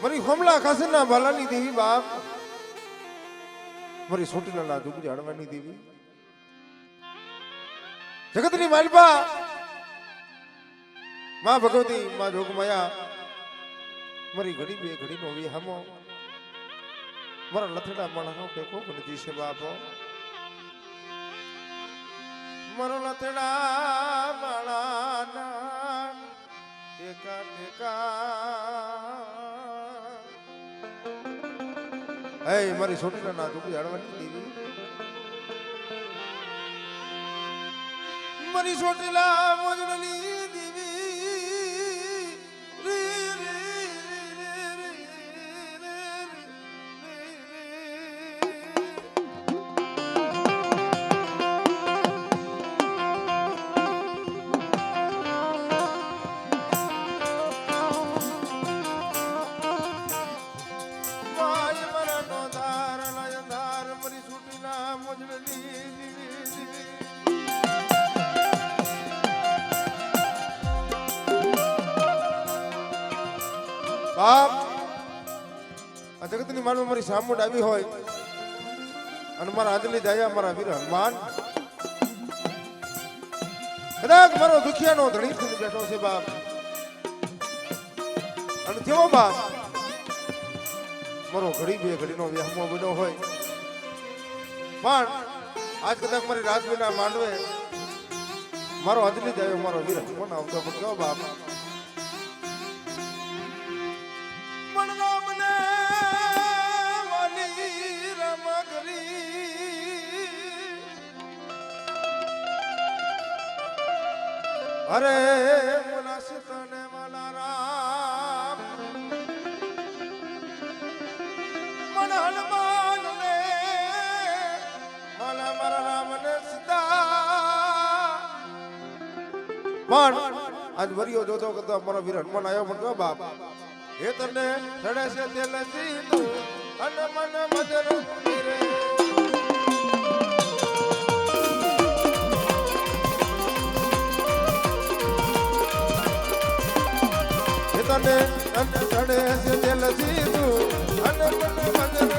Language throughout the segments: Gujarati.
મારી હોમલા ખાસના ભાલાની દેવી બાપ, મારી સોટીલાના દુગડી હડવાની દેવી, જગતની માલપા માં ભગવતી માં જોગમાયા, મારી ઘડી બે ઘડી નો વિહામો, મારા લથડા માળાનો ટેકો બનતી છે બાપો, મારો લથડા માળાના ટેકા ટેકા, હે મારી સોટીલાના દુગડી હડવાની દેવી, મારી સોટીલા મોજડી બાપ, આ જગતની માનવ મારી સામુંડ આવી હોય અને મારા આદલી દયા મારા વીર હનુમાન કદાચ મારો દુખિયાનો ધણી થઈને બેઠો છે બાપ, અને તેવો બાપ મારો ઘડી બે ઘડીનો વ્યાહમો બન્યો હોય, પણ આજ કદાચ મારી રાજવીના માંડવે મારો આદલી દયા મારો વીર હનુમાન આવતો પણ કેવો બાપ, અરે મુલાસિતને માલા રામ મન હનુમાન ને માલા મારા રામ ને સીતા, પણ આજ વરિયો જોતો કરતો મારો વીર હનુમાન આવ્યો પણ કહો બાપ, એ તને ચડે છે તેલ સીધું અને મન મજર રે, તને ચડે છે તેલ સીધું અને મન મજર,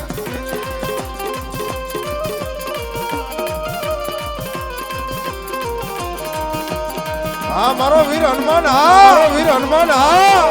હા મારો વીર હનુમાન, હા વીર હનુમાન, હા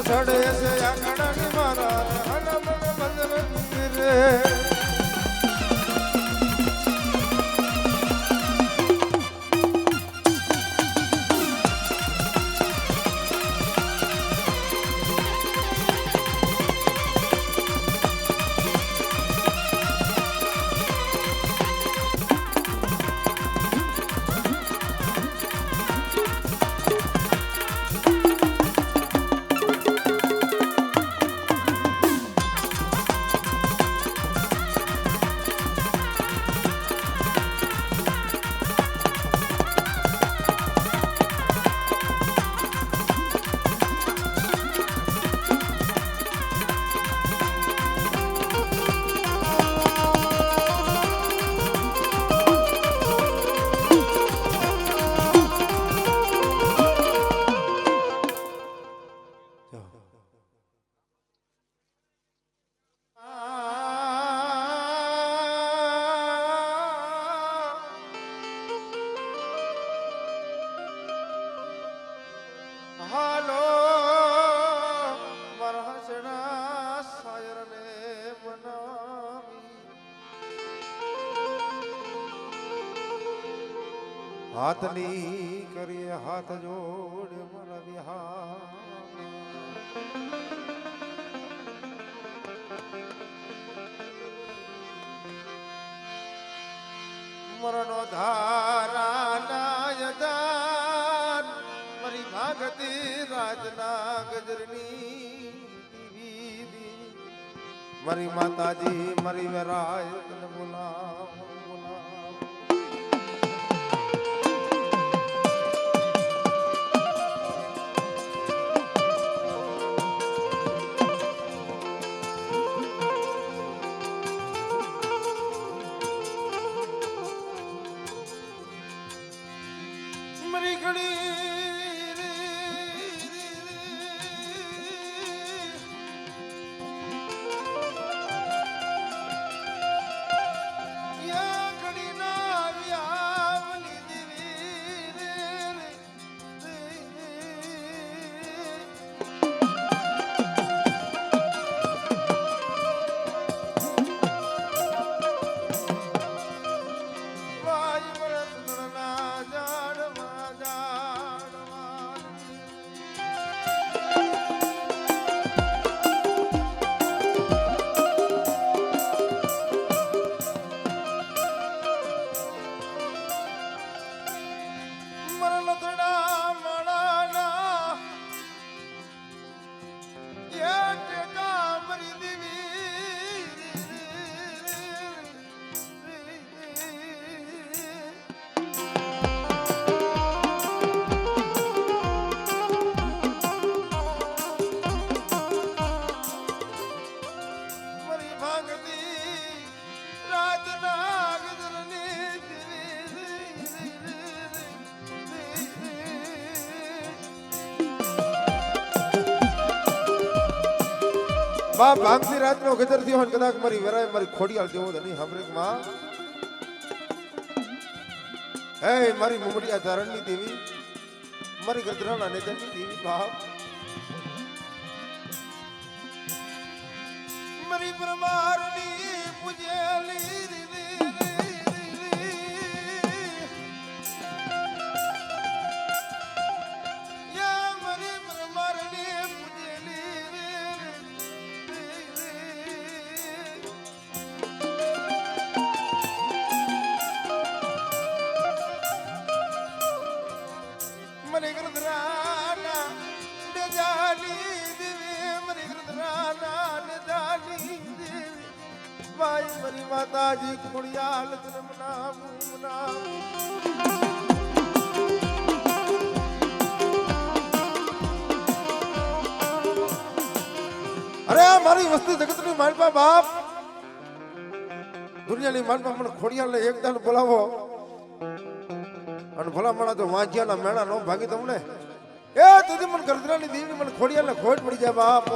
ચડે છે આંગણાની મારા હનુમાન મંદિર રે, હાલો મારા હસણા શાયર ને બનાવી, હાથની કરીએ હાથ જોડે મારા વિહાર, મરણો ધારા નાયદાન મારી ભાગતી રાજના ગજરની દીવી મારી માતાજી મારી વેરાય તને બોલાવ બોલાવ મારી ઘડી બાપ ભાંગતી રાતનો ગજર થયો હોય કદાચ મારી વેરાય મારી ખોડિયાલ જેવો તો નહીં સાંભળે માં હે મારી મુમડિયા ધારણની દેવી મારી ગજરાના નેતરની દેવી બાપ મારી પરમારની પૂજેલી મારી માતાજી ખોડિયાલ તને મનાવું મનાવું અરે મારી વસ્તી જગતની માલપા બાપ દુનિયાની માલપા મને ખોડિયાલને એક દાન બોલાવો અને ભલા માણા તો વાંચ્યાના મેળા નો ભાગી તમને એ તેથી મને ગરદરાની દેવી મને ખોડિયાલને ખોટ પડી જાય બાપ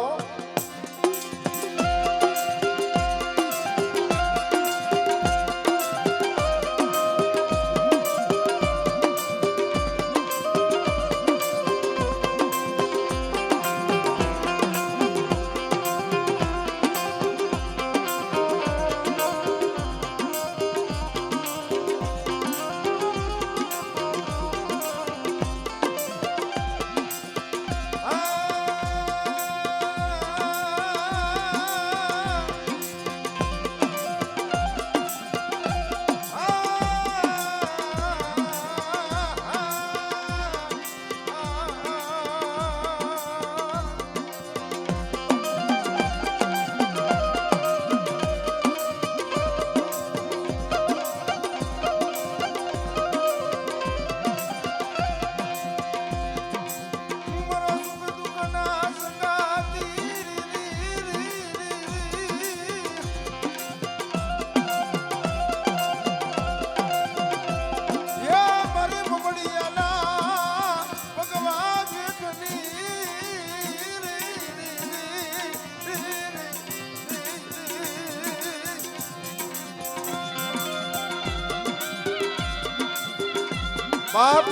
બાપ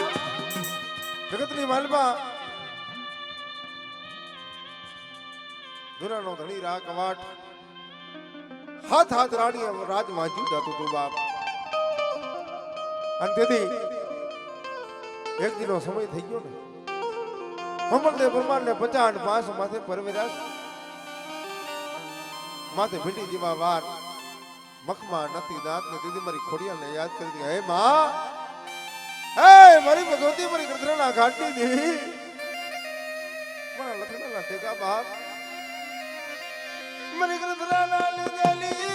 જગતની માલમાં દુરાનો ધણી રા કવાટ હાથ હાથ રાણી રાજ વાંચ્યું જતું તું બાપ અને તેથી એક દિનો સમય થઈ ગયો ને હમણદેવ પરમાર ને 50 માથે પરવેરાસ માથે ભીંડી જેવા વાર મખમાં નથી દાંત ને દીદી મારી ખોડિયાલ ને યાદ કરી દી હે માં હે મારી ભગવતી મારી ગરદરાના ઘાટની દી દેવકા બાપ મરી ગરદરા લાલ ગલી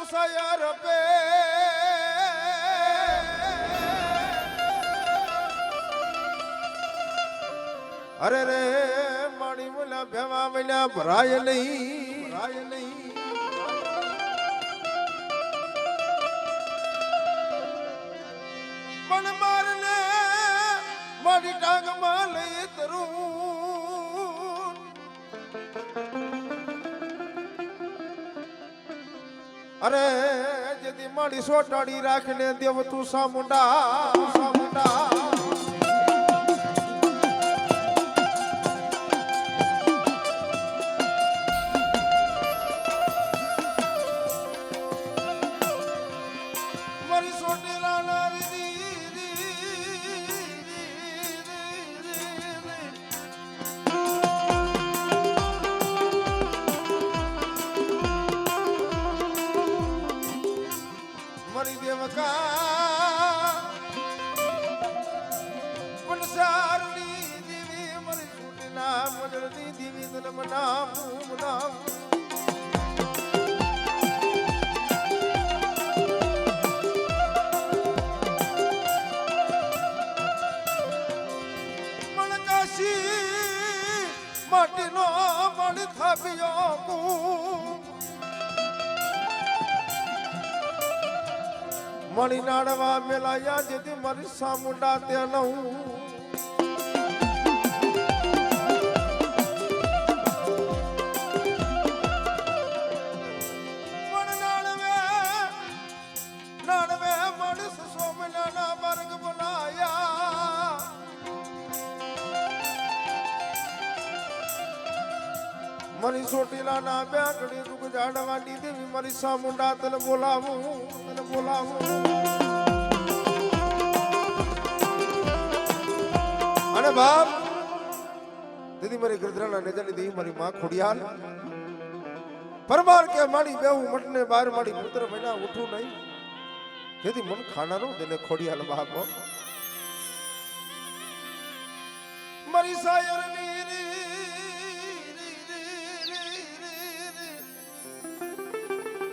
સયર પે અરે રે માણી મુલા ભેવા મલ્યા ભરાય નહીં પણ મારને મારી ટાંગમાં લઈ તરું અરે જેથી મારી સોટાડી રાખને દેવ તું સામુંડા મારી સોટેલા નારી મરી દેવકા પણસારની દેવી મરી છૂટના મજળની દેવી તને મનાવું માટીનો મણ થાપ્યો મણી નાડવા મેલાયા જેથી મારી સામુંડા ત્યાં નાડવે મણસ સોમનાના માર્ગ બોલાયા મારી સોટીલા ના બેકડી દુખ જાડવાની દેવી મારી સામુંડા તને બોલાવું અને બાપ દીદી મારી ગરદરાના નેજાની દેવી મારી માં ખોડિયાલ પરમાર કે મારી બેહું મટને બહાર મારી પુત્ર મહિના ઉઠું નહીં જેથી મન ખાનારો તેને ખોડિયાલ બાપ મારી સાયરની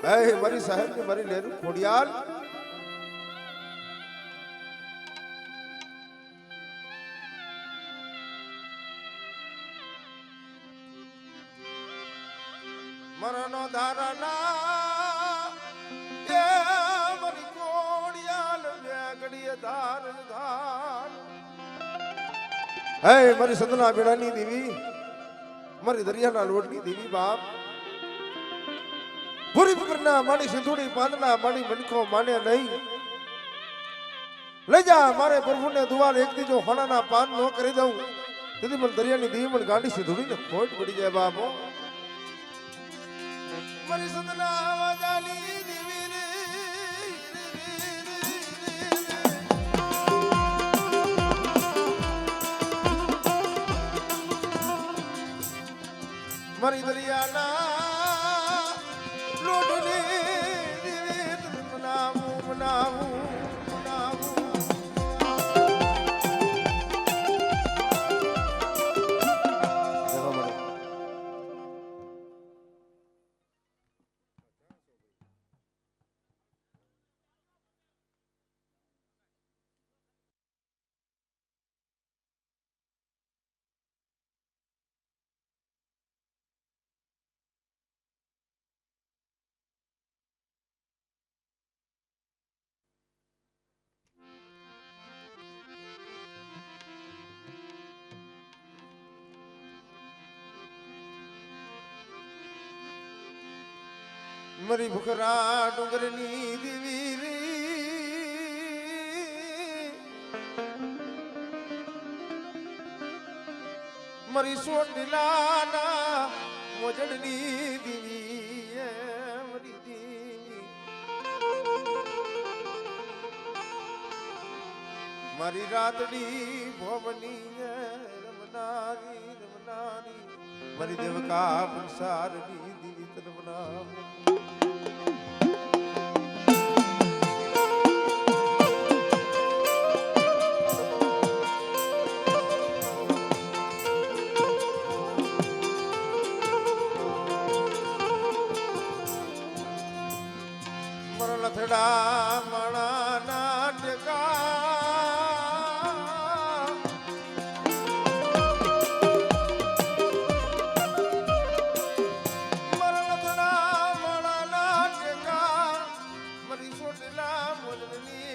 મારી સાહેબ ને મારી લેરું ખોડિયાલ મરનો ધારના એ મારી ખોડિયાલ બેગડીએ ધાર મારી સંતના બેડાની દેવી મારી દરિયાના લોટની દેવી બાપ પૂરી પકડના મારી સિંધુડી પાંદના મારી મનખો માને નહીં લઈ જા મારે પ્રભુને દુવાર એક દીજો હોણાના પાન ન કરી દઉં તેથી મને દરિયાની દેવી મને ગાંડી સિંધુડીને ખોટ પડી જાય બાપો મારી સંતના વાજાલી દેવી રે મારી દરિયાના મારી ભૂખરા ડુંગરની દેવી મારી સોટીલાના મોજડની દેવી મારી દેવી મારી રાતડી ભોમની રમનારી રમનારી મારી દેવકા પુંસારની દેવી તરમના લથડા મણા નાટકા મરણ લથડા મણા નાટકા મરી સોટલા મોલની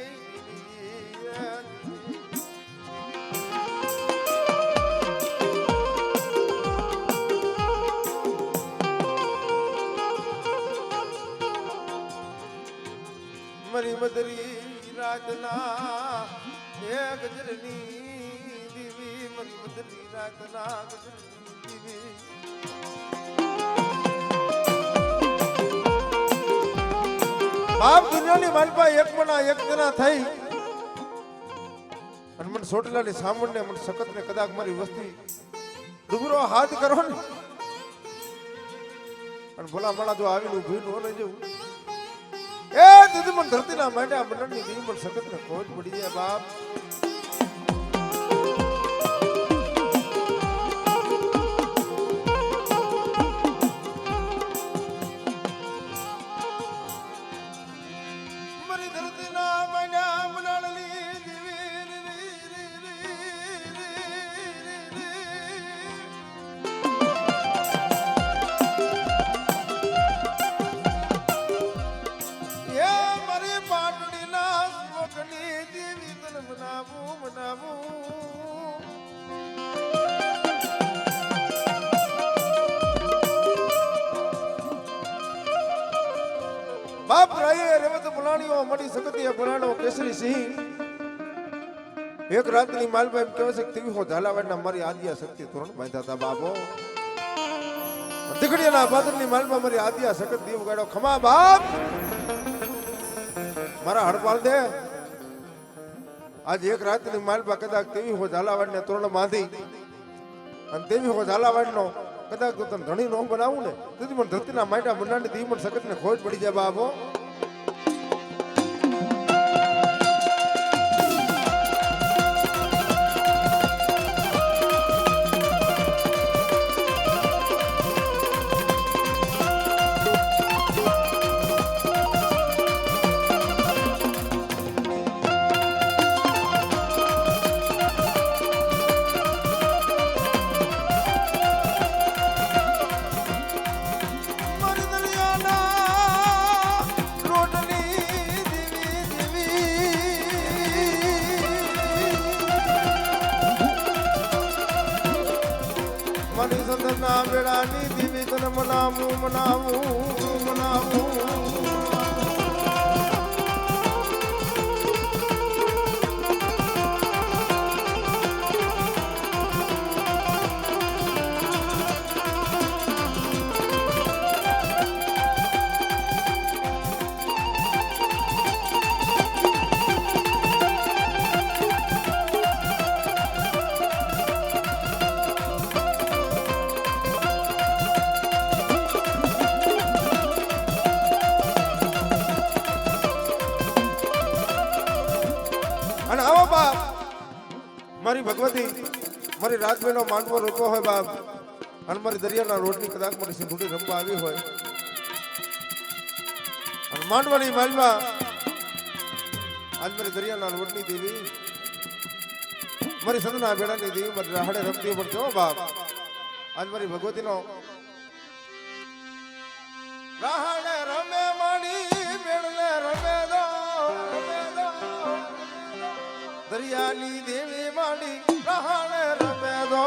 મરી મદરી રાતના એ ગજરની દીવી મરી મદરી રાતના ગજરની દીવી બાપ દુનિયાની માલપા એક મના એક જણા થઈ અને મને સોટલાની સામણને મને સખત ને કદાચ મારી વસ્તી ડુબરો હાથ કરો ને અને ભલા મણા જો આવીને ઉભી નો ને જવું એ દીદી મને ધરતીના માંડ્યા મંડળની દીવી મને સખત ને ખોજ પડી જાય બાપ મારી ધરતીના માંડ્યા મંડળની બાપ રાયે રેવત પુલાણીઓ મળી સકતી પુરાણો કેસરી સિંહ એક રાતની માલબા એમ કહેવાય છે કે તેવી હો ઝાલાવાડના મારી આદિયા શક્તિ તોરણ બાંધ્યા હતા બાપો દીકડીના બાદરની માલબા મારી આદિયા સખત દીવ ગાડો ખમા બાપ મારા હડપાલ દે આજ એક રાતની માલબા કદાચ તેવી હો ઝાલાવાડને તોરણ બાંધી અને તેવી હો ઝાલાવાડનો કદાચ તો તને ઘણી નો બનાવું ને તેથી મને ધરતીના માટા મંડાની દી મને સખત ને ખોજ પડી જાય બાબો ના બેડાની દીવી તને મનાવું મનાવું મનાવું અને આવો બાપ મારી ભગવતી મારી રાજબેનો માંડવો રોપ્યો હોય બાપ અને મારી દરિયાના રોડની કદાચ મારી સિંધુડી રમવા આવી હોય અને માંડવાની માલમાં આજ મારી દરિયાના રોડની દેવી મારી સદના બેડાની દેવી મારી રાહડે રમતી પડતો બાપ આજ મારી ભગવતીનો રાહડે રમે માડી બેડલે રમે દો દરિયાની દેવી માડી રાહડે રમે દો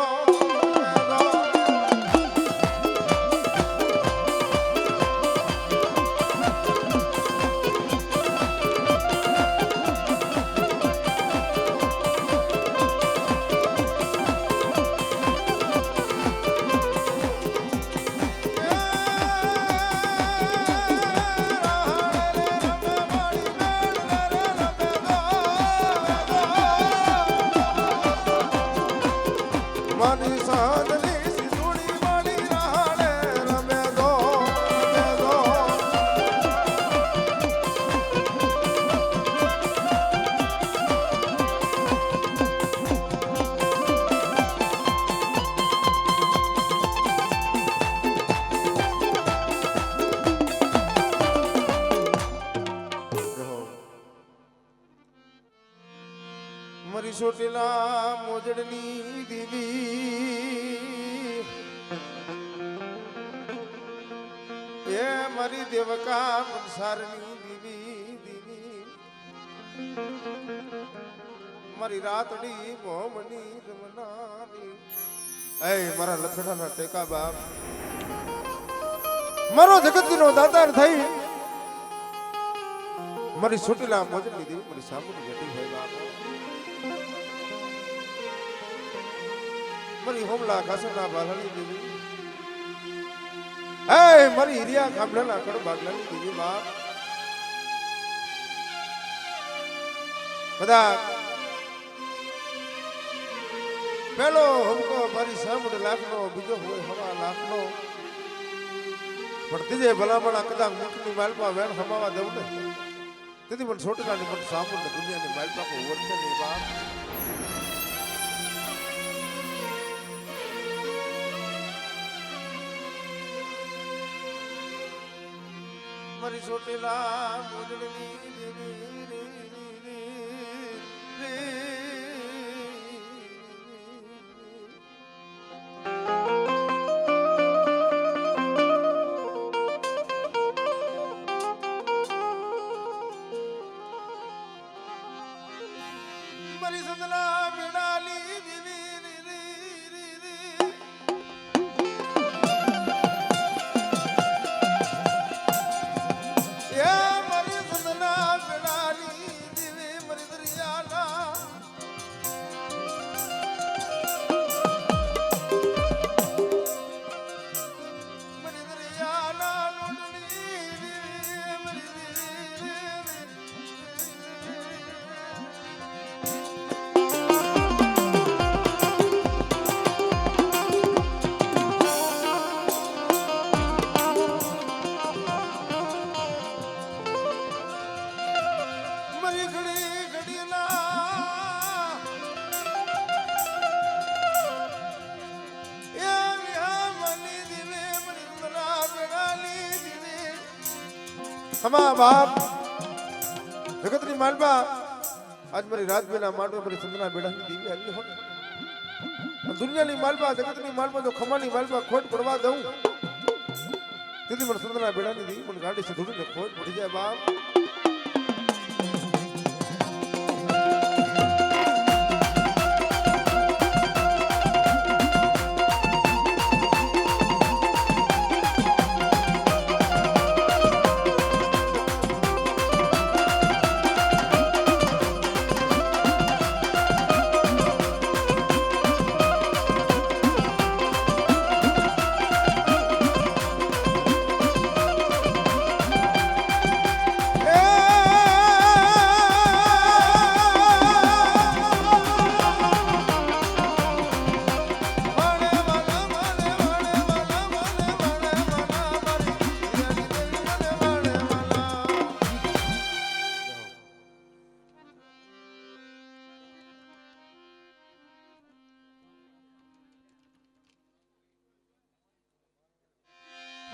મારી સોટેલા મોજડની દેવી એ મારી દેવકા મનસારની દેવી મારી રાતડી મોમની રમનારી એ મારા લખડાના ટેકા બાપ મારો જગતનો દાતાર થઈ મારી સોટેલા મોજડની દેવી મારી સામુની બેઠી હોય બાપ મારી હોમલા કાસના બાલણી દેવી હે મારી હિરિયા ખામલાના કડ બાગલાની દેવી બાપ બધા પેલો હમકો મારી સામુડ લાખનો બીજો હોય હવા લાખનો પણ ત્રીજે ભલામણા કદાચ મુખની માલપા વેણ હમાવા દઉં ને તેથી મને છોટકાની મને સામુડ ને દુનિયાની માલપા કો ઓળખે નહીં બાપ મારી સોટેલા મોજડની મારી સંદલા મેળાલી હમા બાપ જગતની માલબા આજ મારી રાજબેના માંડવે મારી સંદના બેડાની દેવી આવી હોય દુનિયાની માલબા જગતની માલબા જો ખમાની માલબા ખોટ પડવા દઉં તેથી મને સંદના બેડાની દેવી મને ગાડી से ધૂળીને ખોટ પડી જાય બાપ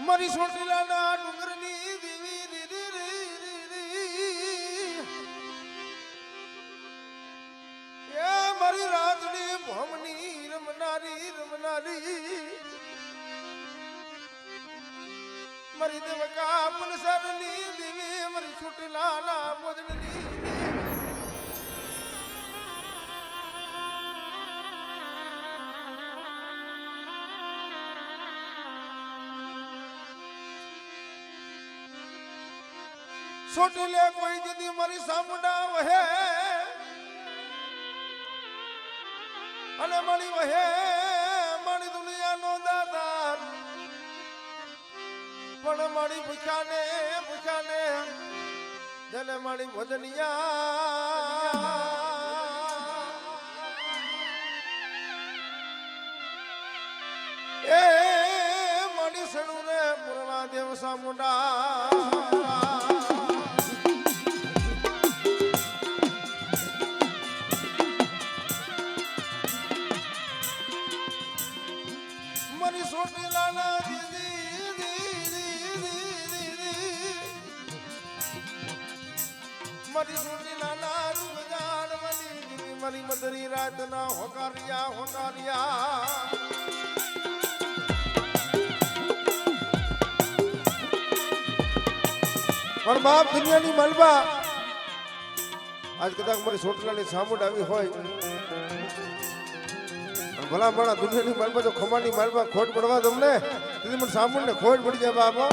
મારી સોટેલાના ડુંગરની દેવી એ મારી રાતડી ભમની રમનારી મારી દેવકા મનસારની દેવી મારી સોટેલાના મોજડની સોટેલે કોઈ જદી મારી સામુડા વહે અને મારી વહે મારી દુનિયાનો દાદાર પણ મારી પૂછાને જેને મારી ભજનિયા એ મારી સણું રે પુરવા દેવ સામુડા મારી સોટેલાના મારી સોટેલાના રૂપ જાણવાની મારી મધરી રાતના હોકારિયા હોકારિયા પણ બાપ દુનિયાની મલબા આજ કદાચ મારી સોટલાની સામુડ આવી હોય ભલા ભલા દુનિયાની મલબા જો ખમાની મલબા ખોટ પડવા તમને તેથી મને સામુડ ને ખોટ પડી જાય બાપો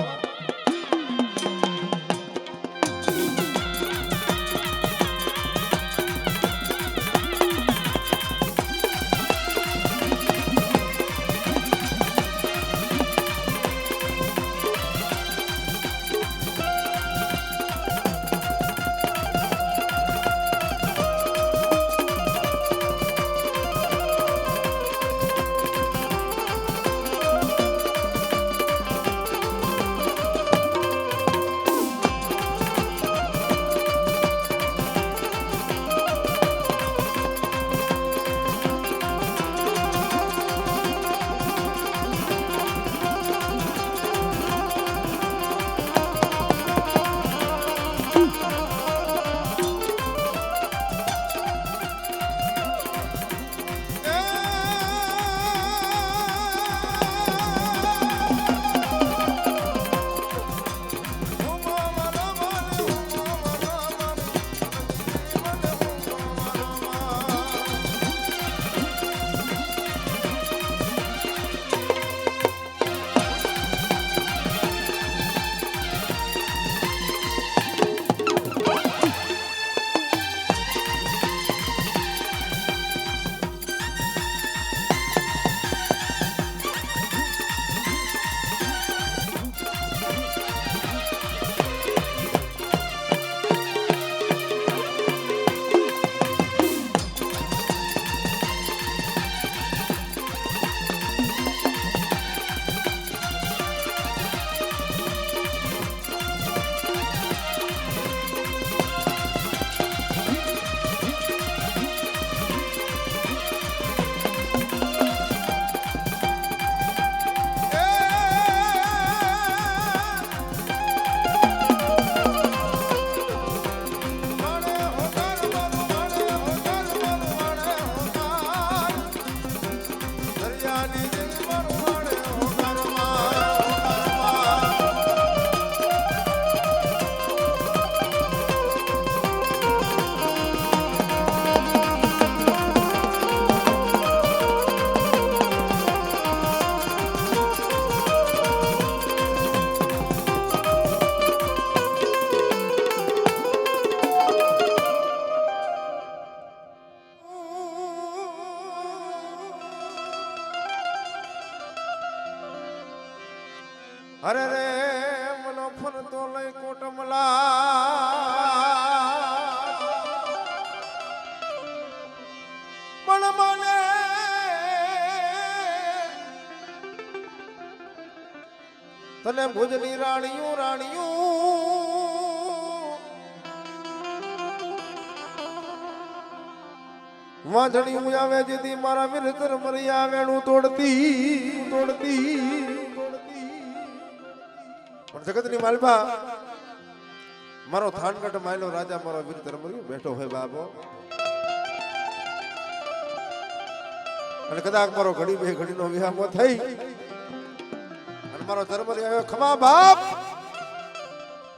અરે રે મનો ફરતો લઈ કોટમલા મન મને તને ભુજની રાણીયું રાણીયું વાંધણી આવે જેથી મારા વિરતર મરી આવેણું તોડતી તોડતી જગતની માલબા મારો થાનગઢ માયલો રાજા મારો વીર ધર્મરી બેઠો હોય બાબો અને કદાચ મારો ઘડી બે ઘડીનો વિહામો થઈ અને મારો ધર્મરી આવ્યો ખમા બાપ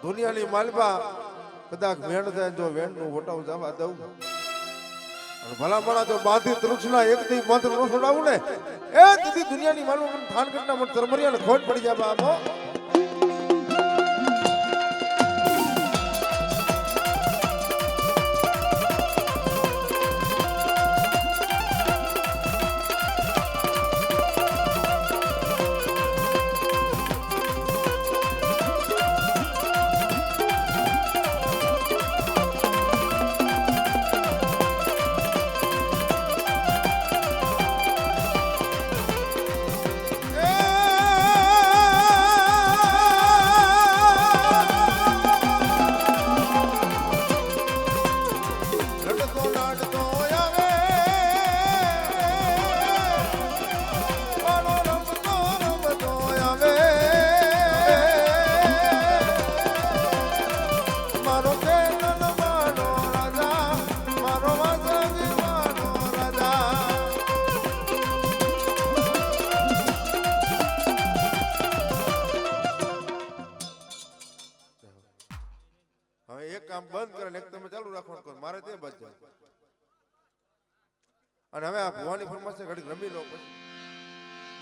દુનિયાની માલબા કદાચ વેણ થાય જો વેણ નું વટાવ જવા દઉં અને ભલા ભલા જો બાધિત વૃક્ષના એકથી મંત્ર નો છોડાવું ને એ તેથી દુનિયાની માલબા થાનગઢના મને ધર્મરિયાને ખોટ પડી જાય બાબો એક કામ બંધ કરે એક તમે ચાલુ રાખવાનું કરો મારે તે બચ જાય અને હવે આ ભુવાની ફરમાશે ઘડી રમી લો પછી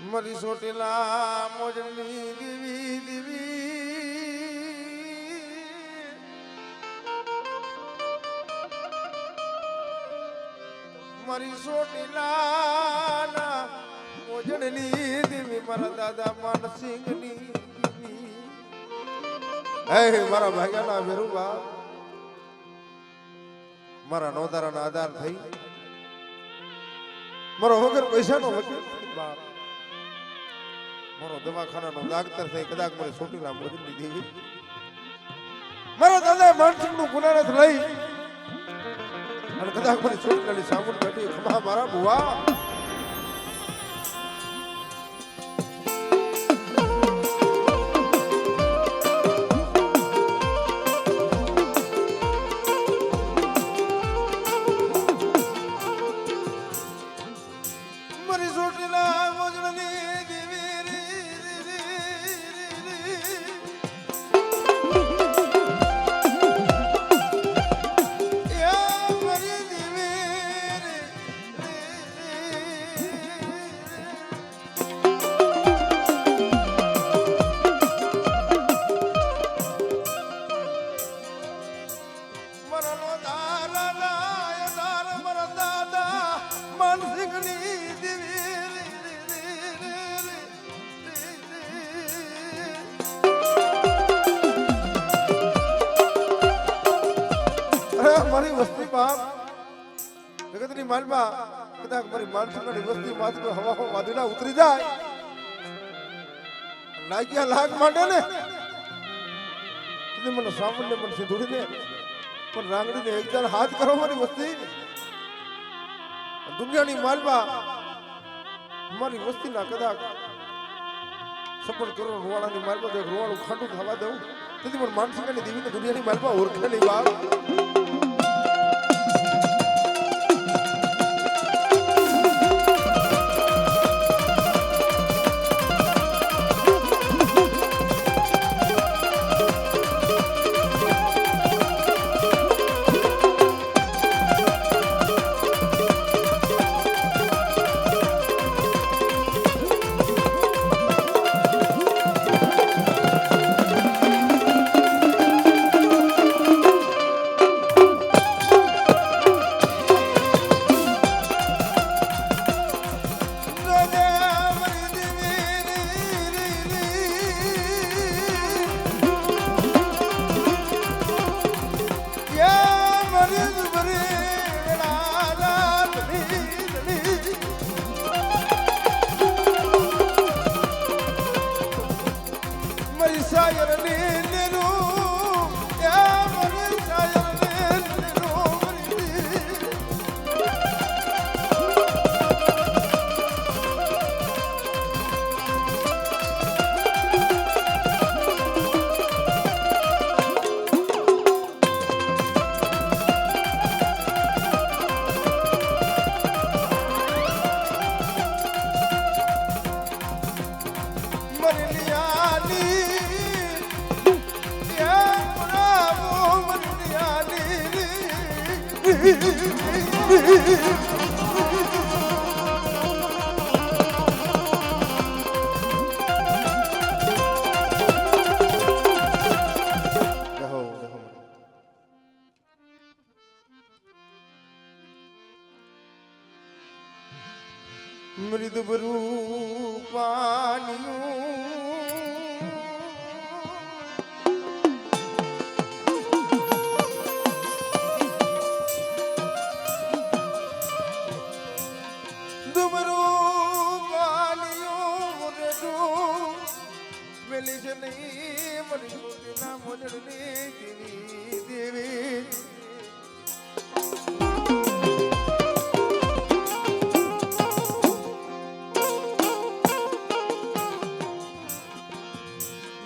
મરી સોટેલા મોજની દીવી દીવી મરી સોટેલા મોજની દીવી મારા દાદા માનસિંહની હે મારા ભાગ્યાના વેરુબા મારા નોધારાના આધાર થઈ મારો વગર પૈસાનો વકીલ બાપ મારો દવાખાનાનો ડાક્ટર થઈ કદાચ મને સોટીલા મોજની દેવી મારા દાદા માનસિંહનું ગુનારથ લઈ અને કદાચ મને સોટીલાની સામું બેઠી ખમા મારા બુવા મારી વસ્તી બાપ જગતની માલમાં કદાચ મારી માનસુની વસ્તી માંથી કોઈ હવા વાદળા ઉતરી જાય લાગ્યા લાગ માંડે ને એટલે મને સામાન્ય મનથી ધૂળીને પણ રાંગડીને એક જણ હાથ કરો મારી વસ્તી દુનિયાની માલમાં મારી વસ્તીના કદાચ સપોર્ટ કરો રોવાળાની માલમાં તો રોવાળું ખાંડું થવા દઉં તેથી મને માનસિંહની દેવીને દુનિયાની માલમાં ઓળખે નહીં બાપ મૃદુબરૂ પાનિયું દુબરૂ પાનિયું રેડું વેલી છે નહીં મરી મોટીના મોજડની દેવી દેવી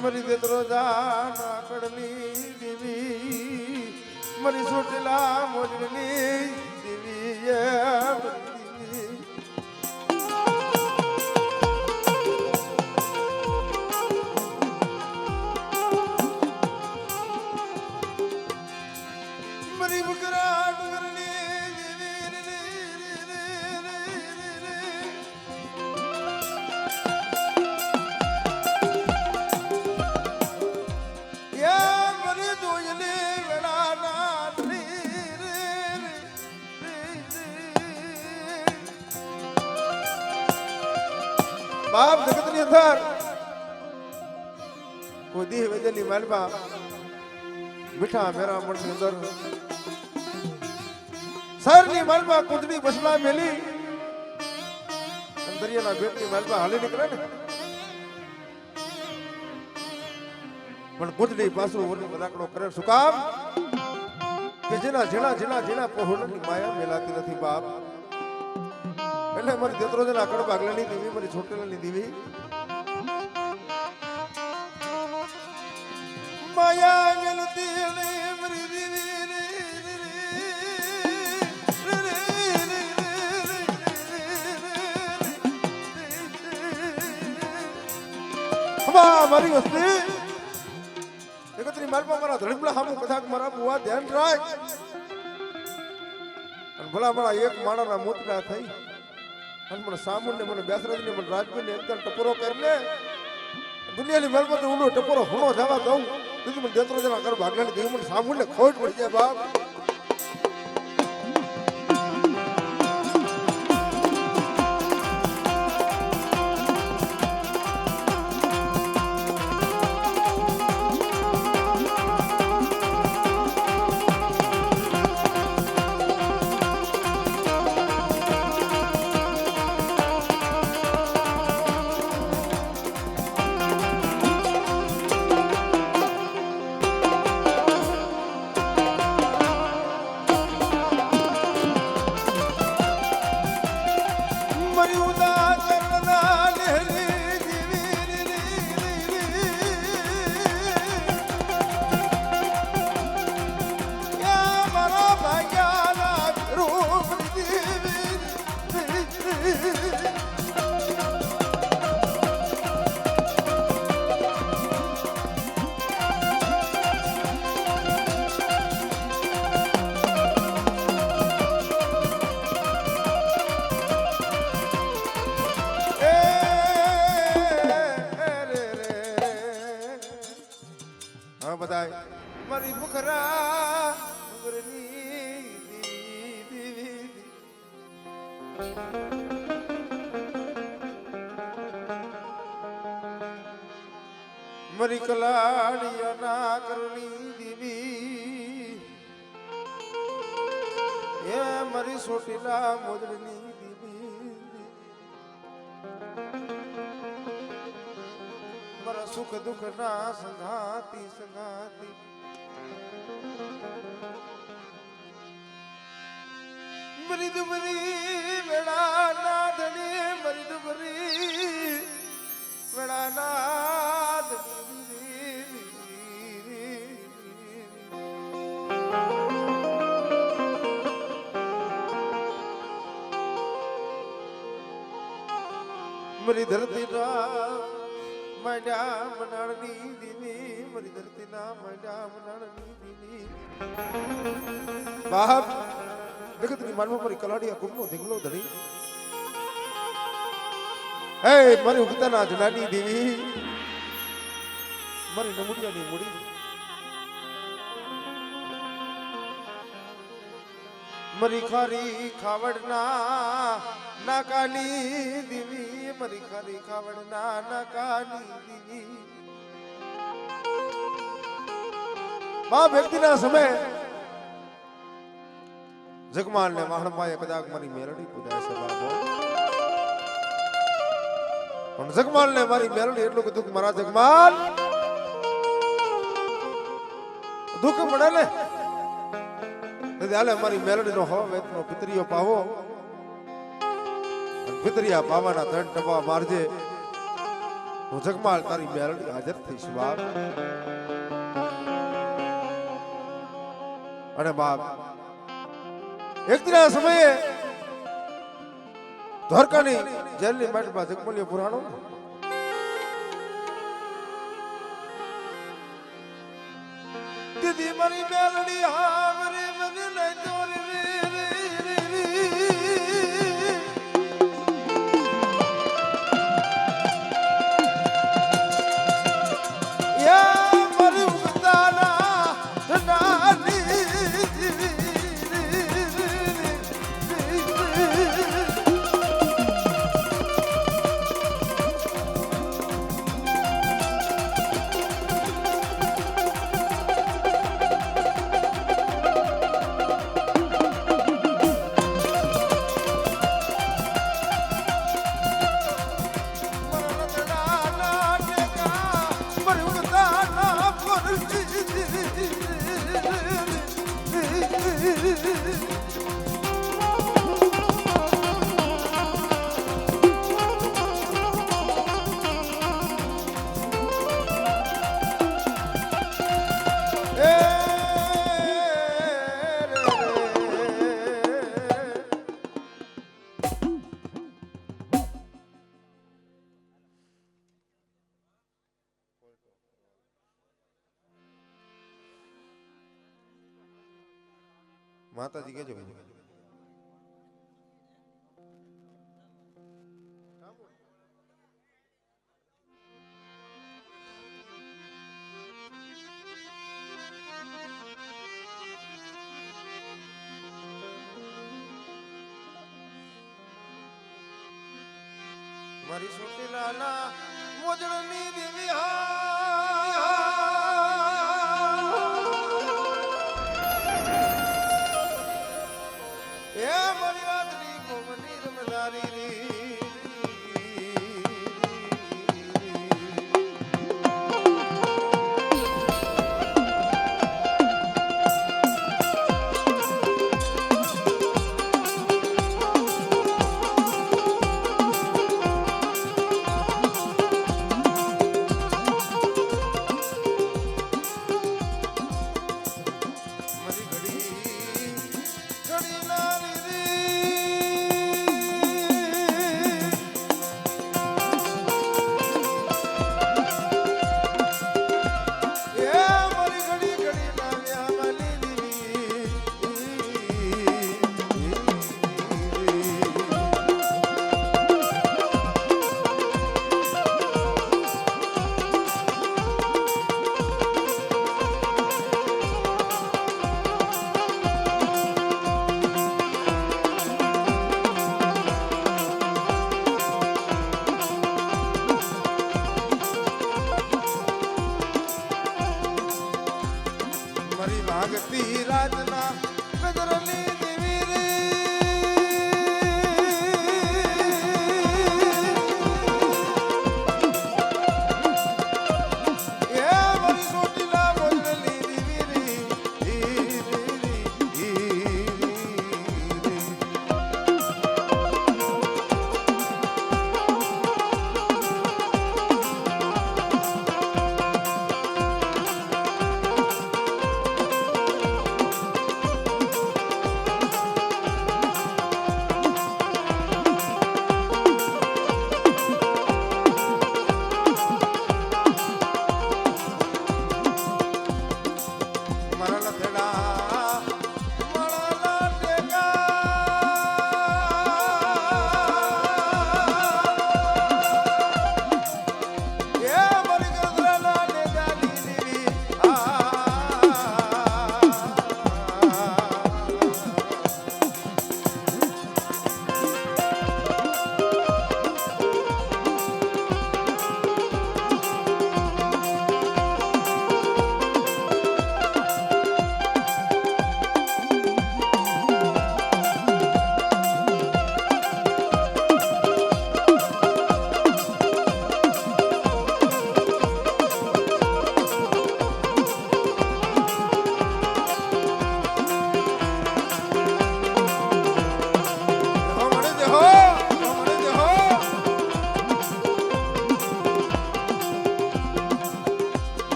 મરી દેતરો જાના કડની દેવી મરી સોટેલા મોજની દેવી બાપ જગતની અંદર કોઈ દેહ વેદની માલમાં મીઠા મેરા મણની અંદર શહેરની માલમાં કુદડી બસલા મેલી દરિયાના બેટની માલમાં હાલી નીકળે ને પણ કુદડી પાછું વરની મજાકડો કરે શું કામ કે જેના જેના પહોળની માયા મેલાતી નથી બાપ એટલે મારી દેત્રોજના કડ ભાગલાની દેવી મારી છોટેલાની દેવી માયા મેલતી મારી દેવી મારી વસ્તી એકત્રી માલમાં મારા ધડકલા હામું કદાચ મારા બુઆ ધ્યાન રાખ અને ભલા ભલા એક માણાના મોતના થઈ અને મને સામુને મને બેસરાજને મને રાજવીને એકદમ ટપોરો કરીને દુનિયાની માલમાં તો ઊંડો ટપોરો હુણો જવા દઉં તેથી મને દેત્રો જણા કર ભાગલાની દેવી મને સામુને ખોટ પડી જાય બાપ મારી મુખરા મારી કલાડિયા કરુણી દેવી એ મારી સોટીલા મોજડી દેવી મારા સુખ દુઃખ ના સંગાતી મરી દુબરી વેળા ના ધણી મરી દુબરી વેળા ના ધણી મરી ધરતી ના મંડા મનાળની દીવી મરી ધરતી ના મંડા મનાળની દીવી બાપ જગતની માનવા મારી કલાડિયા કુમનો ધીંગલો ધરી હે મારી ઉગતાના જનાની દેવી મારી નમુડિયાની મૂડી મારી ખારી ખાવડના નાકાની દેવી મારી ખારી ખાવડના નાકાની દેવી બાપ વ્યક્તિના સમય જગમાલ ને વાહણમાં કદાચ મારી મેલડી પૂજાય છે બાબો પણ જગમાલ ને મારી મેલડી એટલું કીધું કે મારા જગમાલ દુઃખ મળે ને હાલે મારી મેલડી નો હવા વેતનો પિતરીઓ પાવો પિતરિયા પાવાના 3 ટપા મારજે હું જગમાલ તારી મેલડી હાજર થઈશ બાપ અને બાપ એક દિના સમયે દ્વારકાની જેલની માટીમાં જગમલિયો પુરાણો દીદી મારી મેલડી હાવરે મને લઈ દોરી માતાજી કેજો મારી સોટેલાના મોજણની દેવી ભાગતી રાતના કદરની દેવી રે એ મારી સોટીલા બોલની દેવી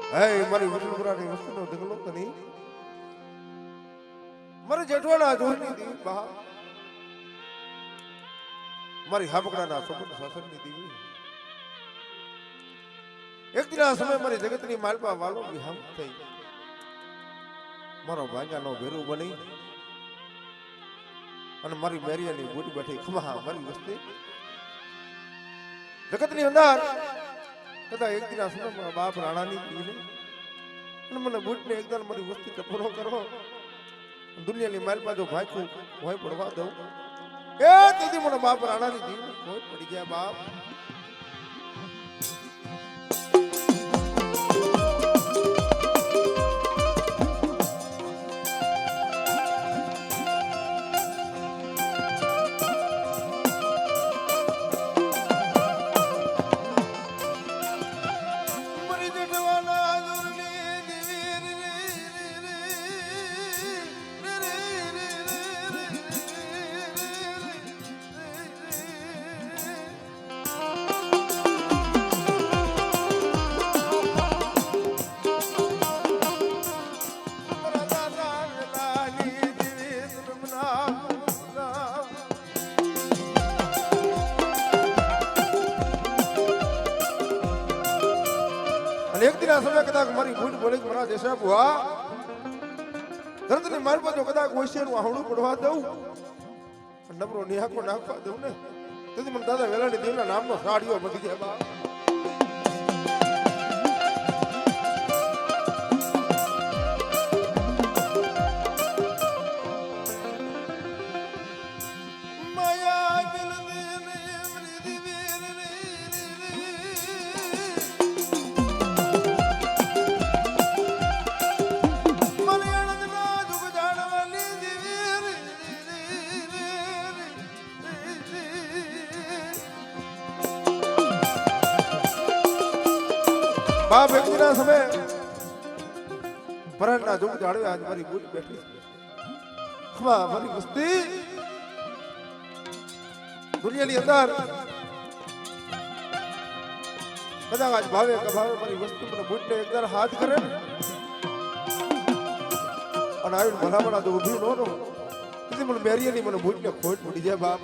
હે મારી વિઠ્ઠલપુરાની વસ્તુનો ઢગલો તો નહીં મારી જેઠવાના જોરની દેવી બા મારી હાબકડાના સપન શાસનની દેવી એક દિન આ સમય મારી જગતની માલપા વાલો વિહામ થઈ મારો ભાંગાનો ભેરું બની અને મારી મેરિયાની બુડી બેઠી ખમા મારી વસ્તી જગતની અંદર કદા એક દિન આ સમય મારા બાપ રાણાની દીને અને મને બુટને એકદમ મારી વસ્તી ટપરો કરો દુનિયાની માલપા જો ભાઈકું હોય પડવા દઉં એ તેથી મને બાપ રાણાની દીને કોઈ પડી ગયા બાપ એક દિન આ સમય કદાચ મારી ભૂલ બોલે મારા દેશા બુઆ ધરતીની માર પર જો કદાચ હોશિયાર વાહણું પડવા દઉં નબરો નિહાકો નાખવા દઉં ને તેથી મને દાદા વેલાની દેવના નામનો સાડીઓ મળી જાય બા બાપ એક દિન સમય પરાણના જોગ જાળવે આજ મારી બુટ બેઠી ખમા મારી વસ્તી દુનિયાની અંદર કદાચ આજ ભાવે કભાવે મારી વસ્તુ મને બુટને એકદર હાથ કરે અને આવીને ભલામણા જો ઊભી નો તેથી મને મેરિયાની મને બુટને ખોટ પડી જાય બાપ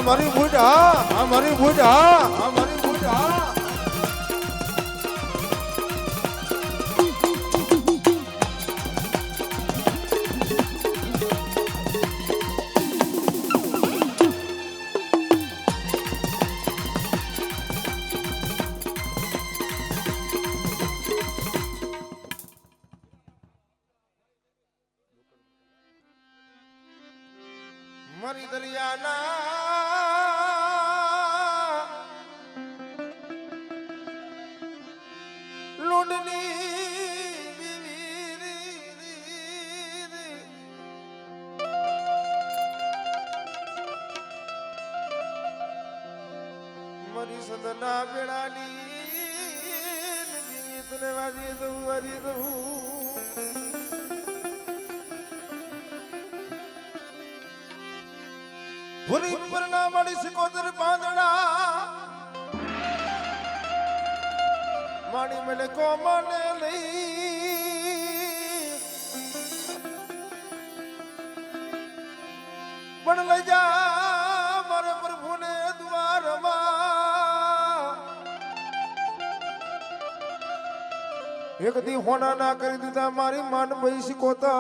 મારી બુઢા મારી બુઢા મારી બુઢા મારી દરિયાના મારી સદના બેડાની તને વાજી દઉં ભૂરી પર ના મળી સિકોતર પાંદડા માણી મેલે કો માને લઈ પણ લઈ જા મારે પ્રભુને દ્વારમાં એક દી હોના ના કરી દીધા મારી માન ભાઈ સિકોતા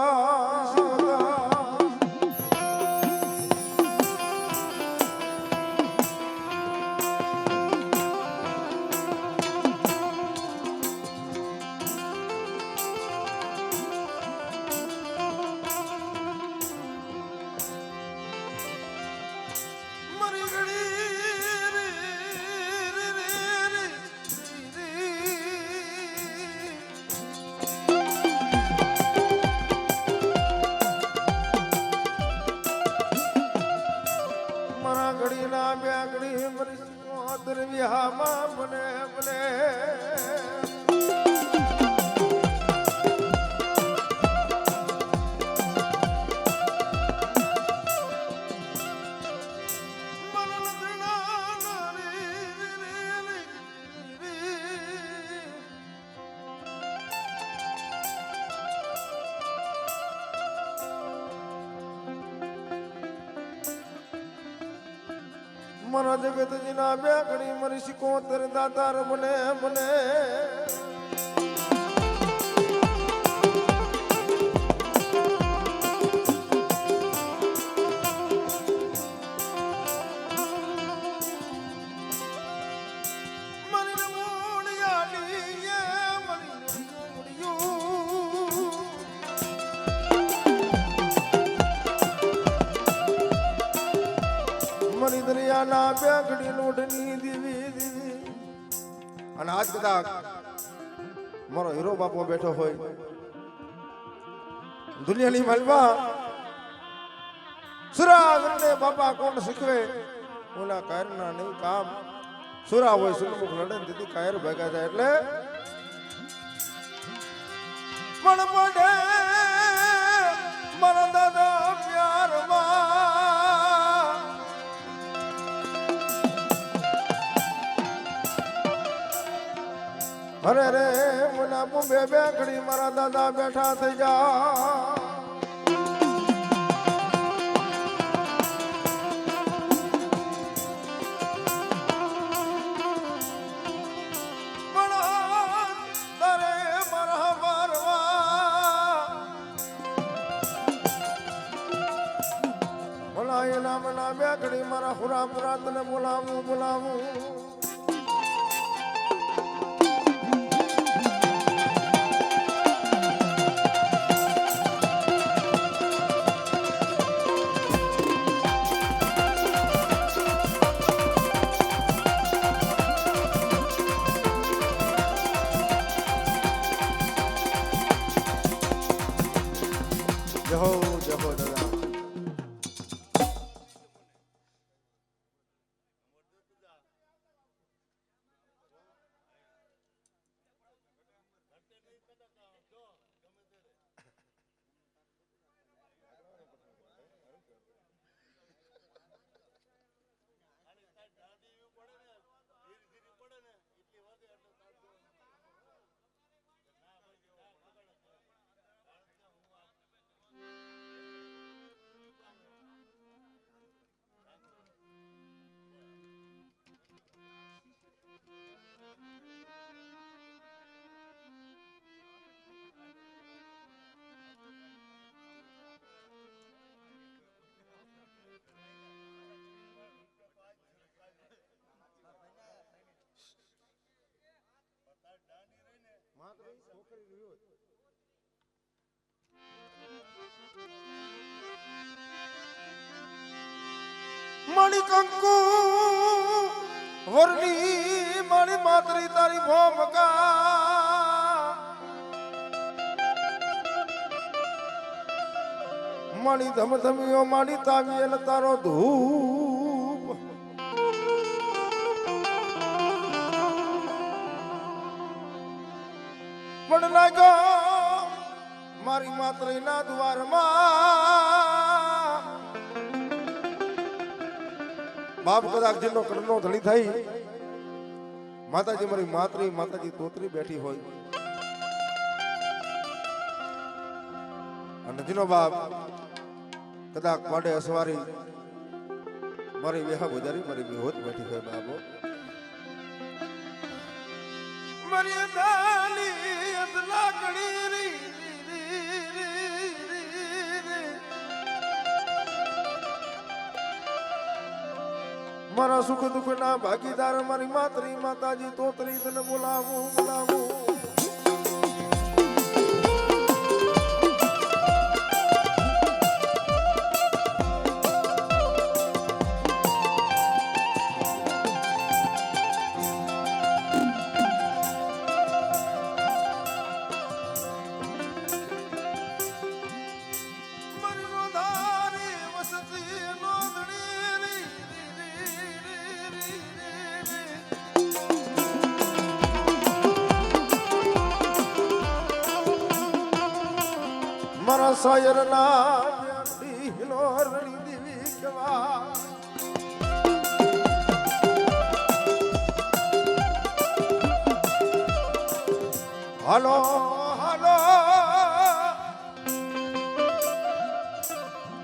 વિહામાં મને મને મારા જગતજીના બેગડી મરી સિકોતર દાતાર મને મને મરી દરિયાના બેગડી લોટની દીવી દીવી અને આજ કદાચ મારો હીરો બાપો બેઠો હોય દુનિયાની મલમાં સુરાગને બાપા કોણ શીખવે ઓલા કાયરના નહીં કામ સુરા હોય સુરમુખ લડે દીદી કાયર ભેગા થાય એટલે પણ પડે મારા દાદા પ્યારમાં અરે રે મુના બે બે ઘડી મારા દાદા બેઠા થઈ જા બોલાય બે ઘડી મારા હુરા પુરા તને બોલાવું બોલાવું જહો જહો દાદા મણી કંકુ વરણી મણી માતરી તારી ભોમકા મણી ધમધમીઓ માડી તાવીએ ને તારો ધૂપ પણ લાગ્યો મારી માતરી ના દ્વારમાં બાપ કદાચ જેનો કર્ણનો ધણી થઈ માતાજી મારી માતરી માતાજી તોતરી બેઠી હોય અને જેનો બાપ કદાચ વાડે અસવારી મારી વેહા બજારી મારી વિહોત બેઠી હોય બાબો મારી દાલી અદલા કડી રી મારા સુખ દુઃખ ના ભાગીદાર મારી માતરી માતાજી તોતરી તને બોલાવું બોલાવું મારા સાયર ના ઢીલો રણી દેવી કેવા હાલો હાલો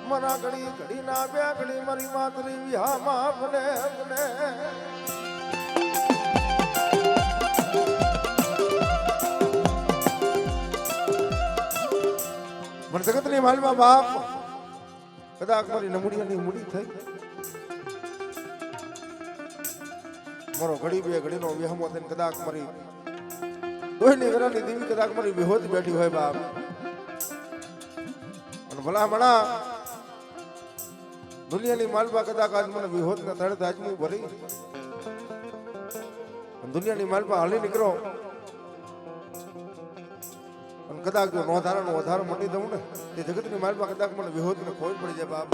મરા ઘડી ઘડી ના બે ઘડી મારી માતરી વિહામાં ભલે ભલે મને જગતની માલમાં બાપ કદાચ મારી નમુડિયાની મૂડી થઈ મારો ઘડી બે ઘડીનો વિહમો થઈને કદાચ મારી દોહીની ઘરાની દેવી કદાચ મારી વિહોત બેઠી હોય બાપ અને ભલા મણા દુનિયાની માલમાં કદાચ આજ મને વિહોત ને તળે તાજમું ભરી દુનિયાની માલમાં હાલી નીકળો કદાચ જો નોધારાનો વધારો મટી દઉં ને તે જગતની માલમાં કદાચ મને વિહોત ને ખોઈ પડી જાય બાપ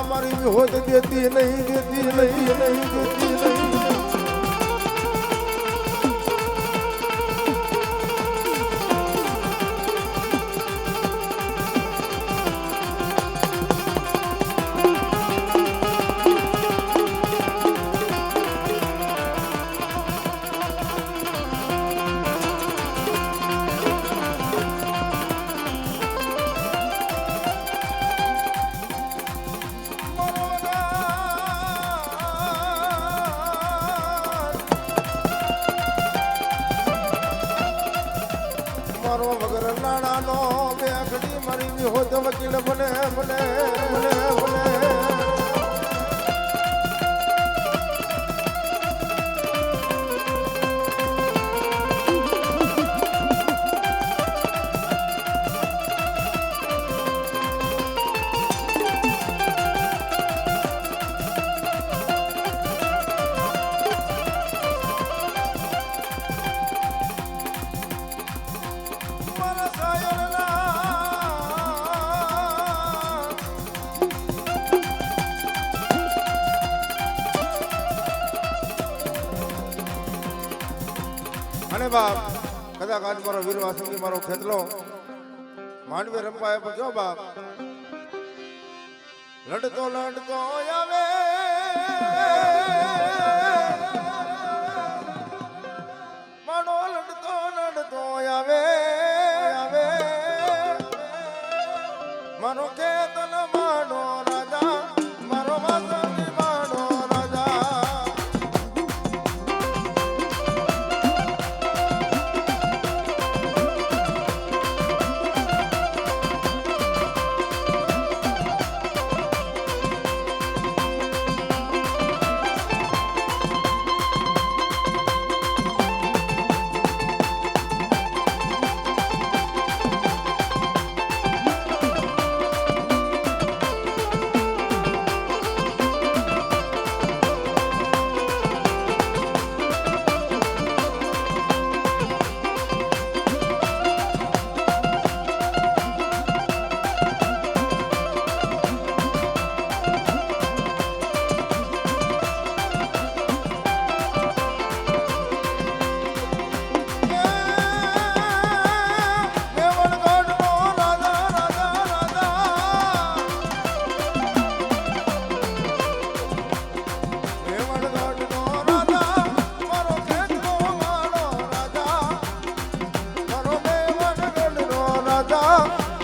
મારી હોત દેતી નહીં દેતી નહીં નહીં દેતી નહીં વગર નાણાનો બે ઘડી મારી હોત વકીલ બને બને બને બને અને બાપ કદાચ આજ મારો વીર વાસંગી મારો ખેતલો માંડવે રંપાય પણ જો બાપ લડતો લડતો આવે માનો લડતો લડતો આવે આવે મારો ખેતલ માનો રાજા મારો વાસંગી માનો રાજા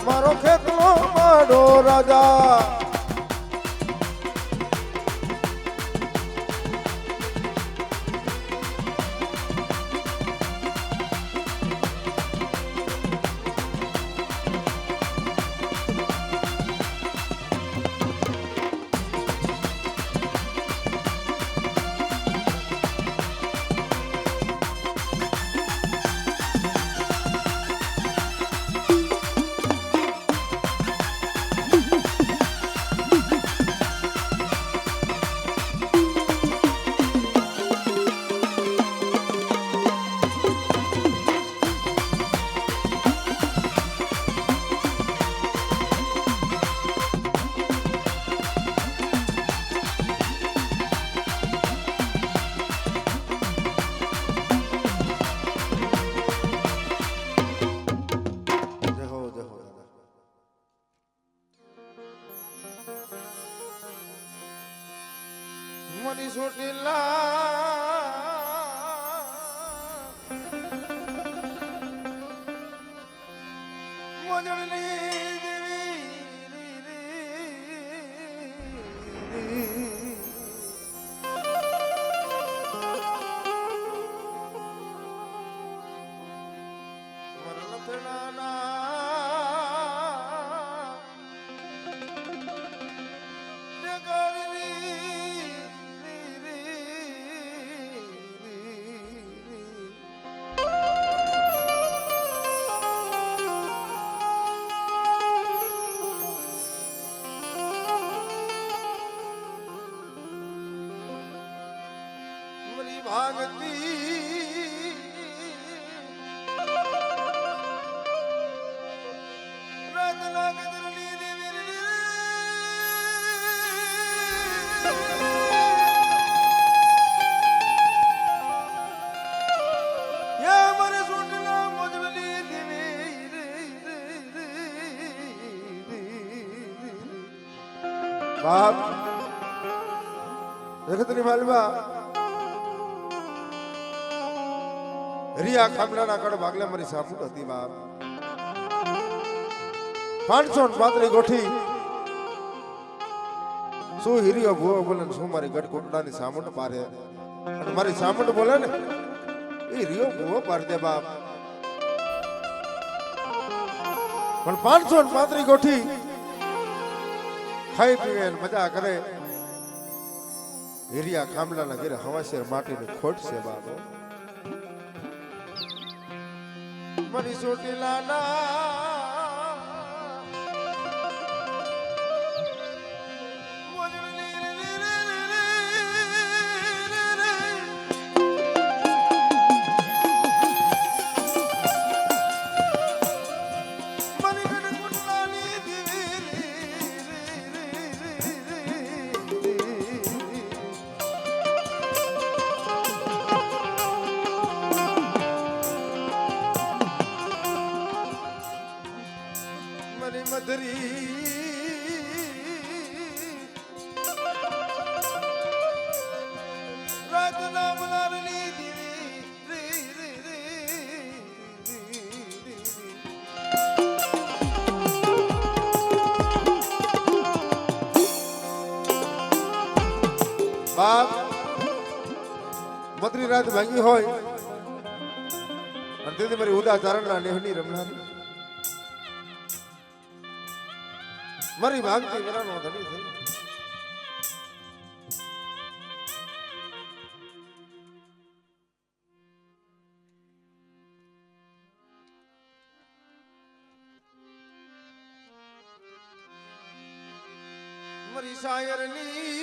મારો ખેતનો માડો રાજા મરી સોટેલા મોજણી દેવી મરણ ફેણાના ભાગતી રાતના ગદરની દેવી યા મારે સોટલા મોજડી દેવી બાપ જગતની માલમાં રિયા ખામલાના કડ ભાગલા મારી સામું હતી બાપ 535 ગોઠી શું હિરિયો ભૂવો બોલે શું મારી ગઢ કોટડાની સામુંડ પારે અને મારી સામુંડ બોલે ને એ રિયો ભૂવો પાર દે બાપ પણ 535 ગોઠી ખાઈ પીવે મજા કરે હિરિયા ખામલાના ઘરે હવાશેર માટીની ખોટ છે બાપ મરી સોટેલાના મધરી રાતના મલારની બાપ મધરી રાત ભાંગી હોય અને તેથી મારી ઉદાચરણના લેહની રમનારી મારી ભાગતી વરાનો ધણી થઈ મારી શાયરની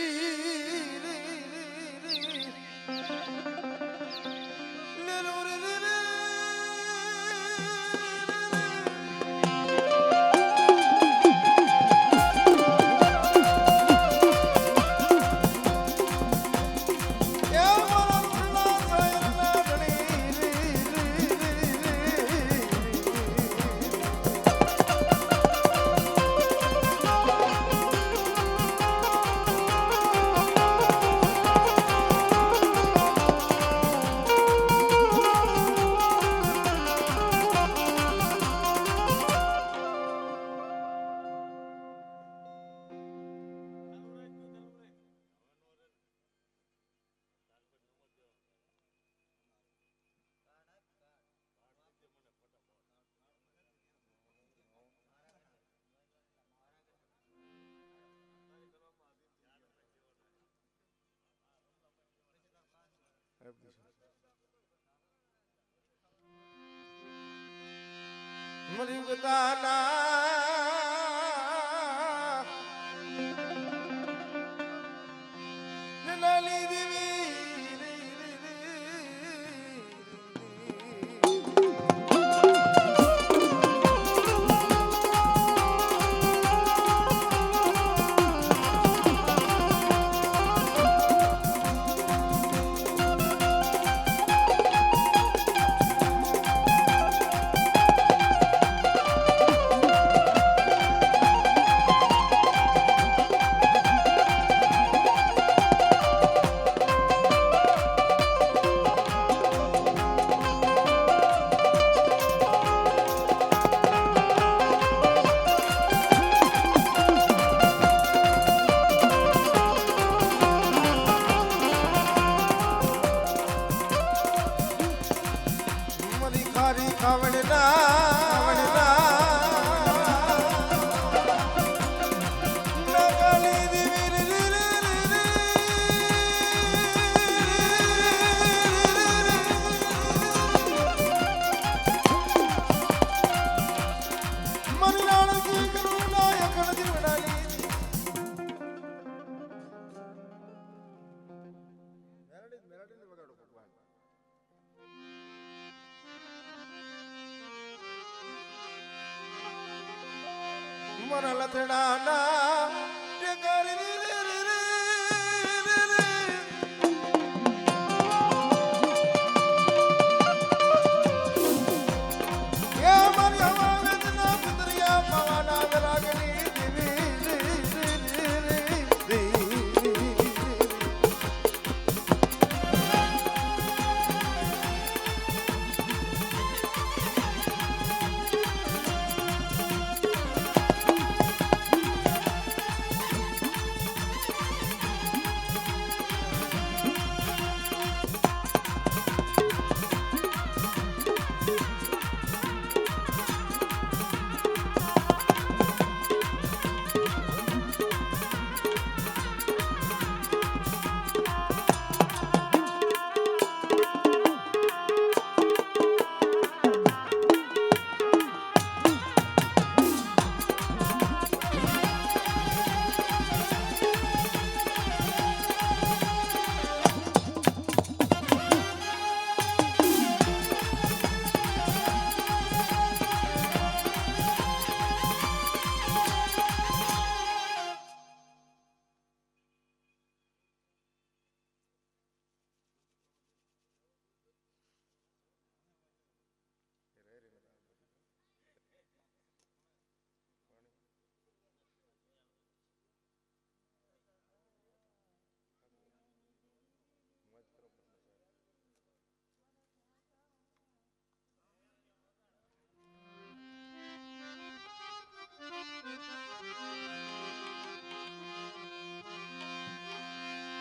મન લથડાના ટેકરી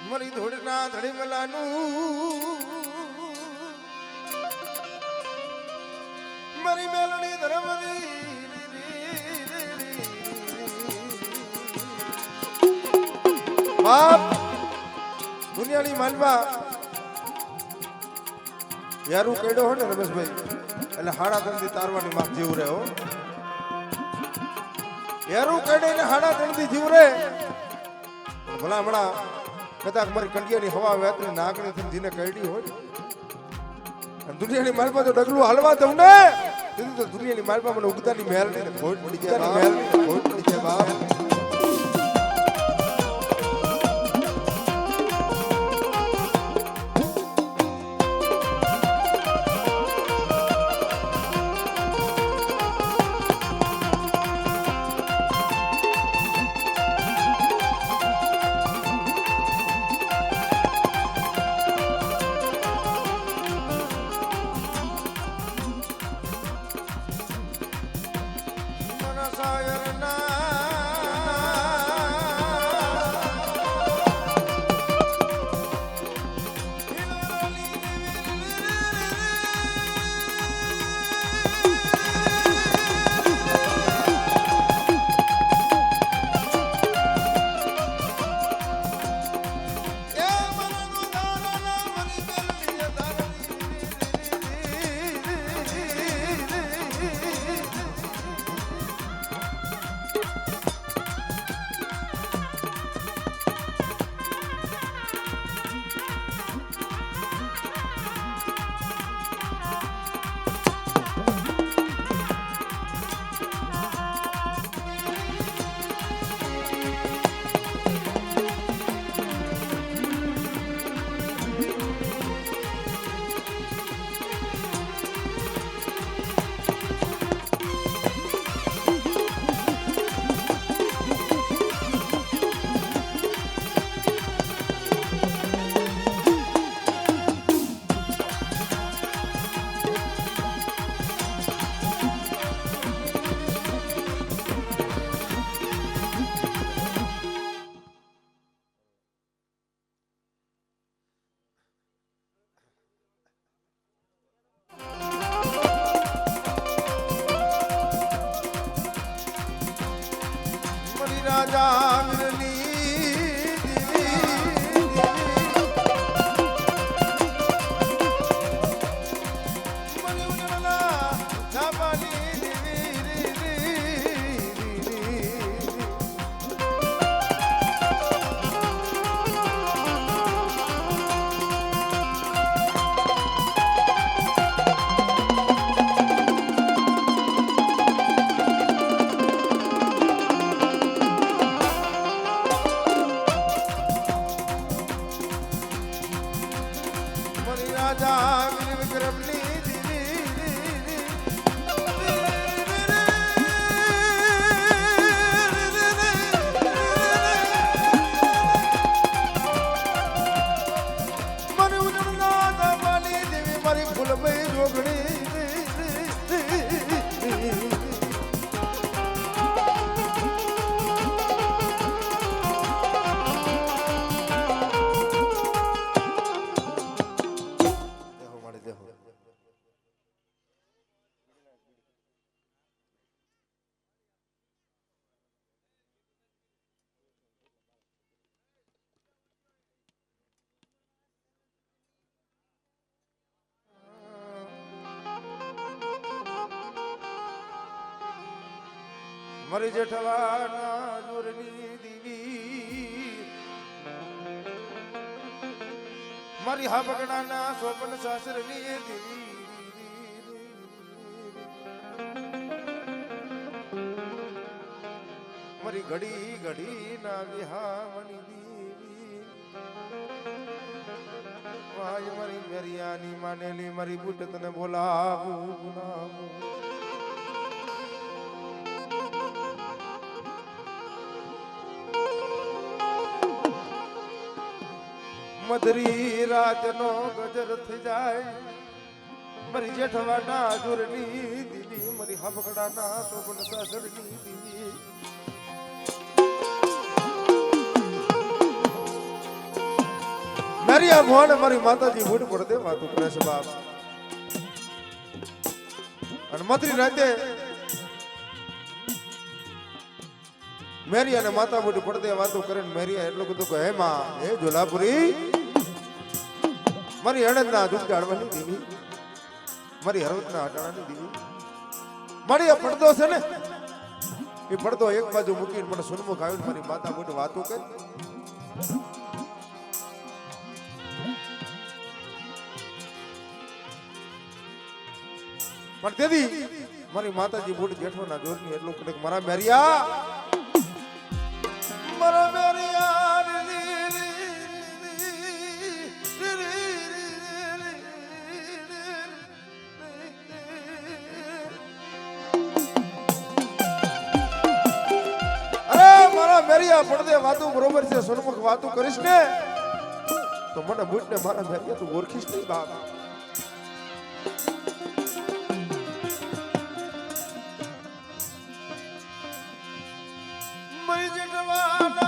મરી ધોળના ધડીમલાનું મરી મેલણી ધરમરી બાપ દુનિયાની માલવા યારું કેડો હો ને રમેશભાઈ એટલે હાડા ત્રણથી તારવાની માપ જીવ રહે હો યારું કેડે ને હાડા ત્રણથી જીવ રહે ભલા હમણાં કદાચ મારી કંડિયાની હવા વેતને નાગણી થી જીને કરડી હોય દુનિયાની માલમાં તો ડગલું હાલવા દઉં ને તો દુનિયાની માલમાં મને ઉગતાની મહેલ ને ખોટ પડી જાય મહેલ ખોટ પડી જાય બાપ રાજા વિરલી મારી જેઠવાના જોરની દીવી મારી હાબગડાના સોપન સાસરની દીવી મારી ઘડી ઘડી ના વિહામણી દીવી વાય મારી મેરિયાની માનેલી મારી બુટ તને બોલાવું બોલાવું મધરી રાતનો ગજર થઈ જાય મારી જેઠવાના જોરની દીવી મારી હાબગડાના સોબન સાસરની દીવી મારી આ ભોણ મારી માતાજી બૂટ પડદે વાતો કરે છે બાપ અને મધરી રાતે મેરિયા ને માતા બૂટ પડદે વાતો કરે મેરિયા એટલું કીધું કે હે માં હે જોલાપુરી મારી હળદના દૂધ જાળવાની દીવી મારી હળદના હટાણાની દીવી મારી આ પડદો છે ને એ પડદો એક બાજુ મૂકીને મને સુનમુખ આવીને મારી માતા બૂટ વાતો કરી પણ તેથી મારી માતાજી બૂટ જેઠવાના જોરની એટલું કડક મારા મેરિયા મારા મેરિયા મેરિયા પડદે વાતો બરોબર છે સન્મુખ વાતો કરીશ ને તો મને બૂટ ને મારા મેરિયા તું ઓળખીશ નહીં બાપ મરી જેઠવાના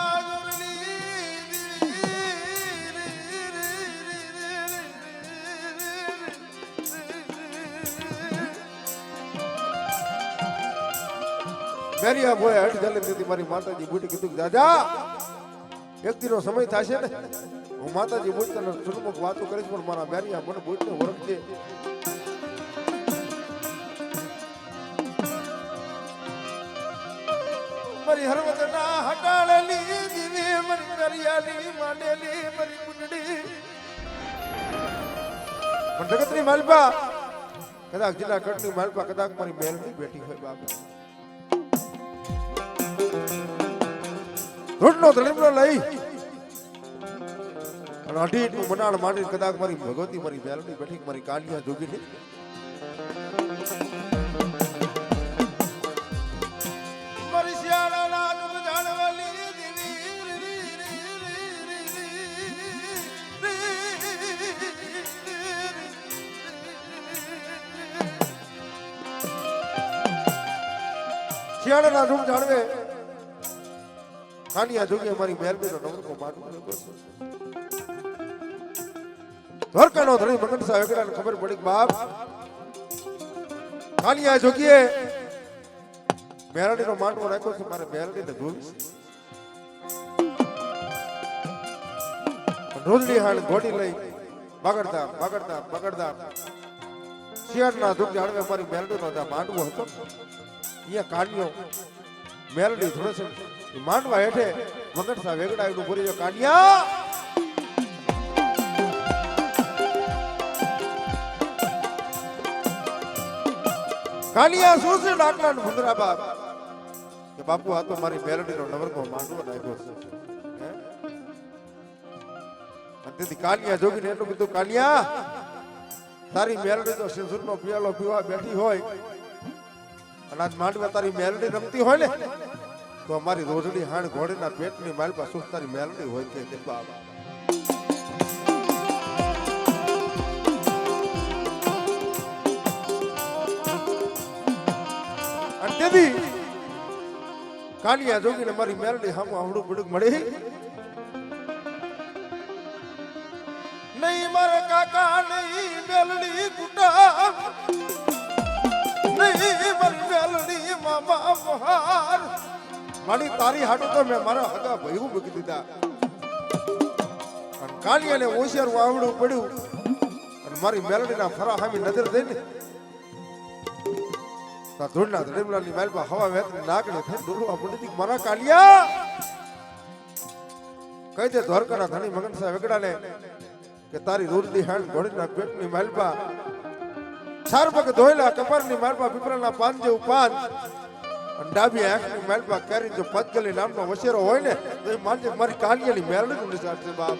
મેરિયા બોય હટ જલે દીધી મારી માતાજી બૂટી કીધું કે દાદા એક દિનો સમય થશે ને હું માતાજી બૂટ તને સુનમુખ વાતો કરીશ પણ મારા મેરિયા મને બૂટને ઓળખજે મારી હરવદના હટાળેલી દીવી મારી મેરિયાની માનેલી મારી બુટડી પણ જગતની માલપા કદાચ જિલ્લા કટની માલપા કદાચ મારી મેલની બેઠી હોય બાપા રોટનો ધડીમલો લઈ અને અઢીનું મનાળ માંડી કદાચ મારી ભગવતી મારી મેલની બેઠી મારી કાલિયા જોગીની મારી શિયાળાના દુઃખ જાણવાલી શિયાળાના દુઃખ જાણવે કાનિયા જોગી અમારી મહેરબાઈનો નમકો માનવો દ્વારકાનો ધણી મગન સાહેબ ખબર પડી બાપ કાનિયા જોગીએ મેરડીનો માંડવો રાખ્યો છે મારે મેરડીને જોઈશ રોજડી હાણ ઘોડી લઈ બગડતા બગડતા બગડતા શિયાળના દુઃખ હાડવે મારી મેલડીનો ત્યાં માંડવો હતો. અહીંયા કાન્યો મેલડી થોડે છે માંડવા હેઠે વગડતા વેગડાયું ભરી ગયો. કાન્યા કાનિયા શું છે ડાકલા ને ભૂંદરા બાપ કે બાપુ આ તો મારી મેલડીનો નવરકો માંડવો નાખ્યો છે. તેથી કાનિયા જોગીને એટલું કીધું, કાનિયા તારી મેલડી તો સિંદૂરનો પિયાલો પીવા બેઠી હોય અને આજ માંડવા તારી મેલડી રમતી હોય ને તો અમારી રોજડી હાણ ઘોડીના પેટની માલપા સુખ તારી મેલડી હોય કે બાપ. અને તેથી કાનિયા જોગીને મારી મેલડી હામું આવડું બડું મળી નહીં. મારા કાકા નહીં મેલડી કુટા નહીં મારી મેલડી મામા બહાર મારી તારી હાટું તો મેં મારા હગા ભયું મૂકી દીધા. અને કાનિયાને હોશિયાર આવડું પડ્યું અને મારી મેલડીના ફરા હામી નજર દઈને ધૂળના ધડીમલાની માલપા હવા વેતની નાગણી થઈ ડોલવા પડી. મારા કાનિયા કહી દે દ્વારકાના ધણી મગનસા વેગડાને કે તારી રોજડી હાણ ઘોડીના પેટની માલપા ચાર પગ ધોયેલા કપરની માલપા પીપળાના પાન જેવું પાન અને ડાબી આંખની માલપા કેરી જો પદગલી નામનો વસેરો હોય ને તો એ માનજે મારી કાનિયાની મેલડીનું નિશાન છે બાપ.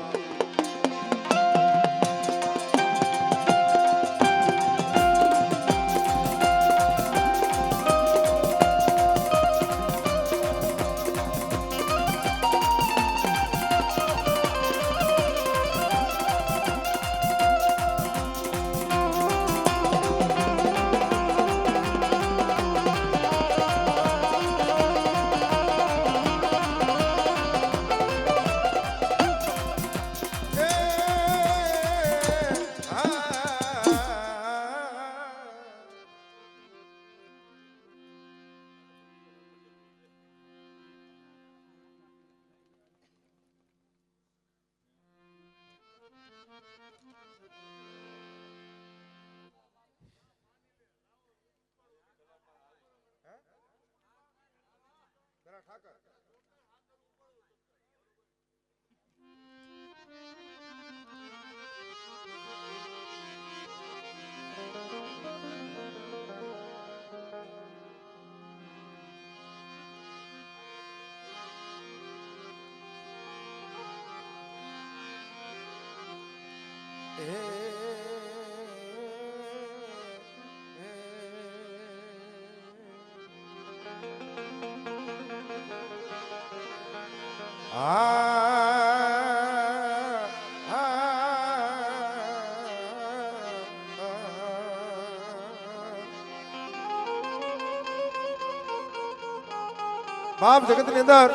બાપ જગત ની અંદર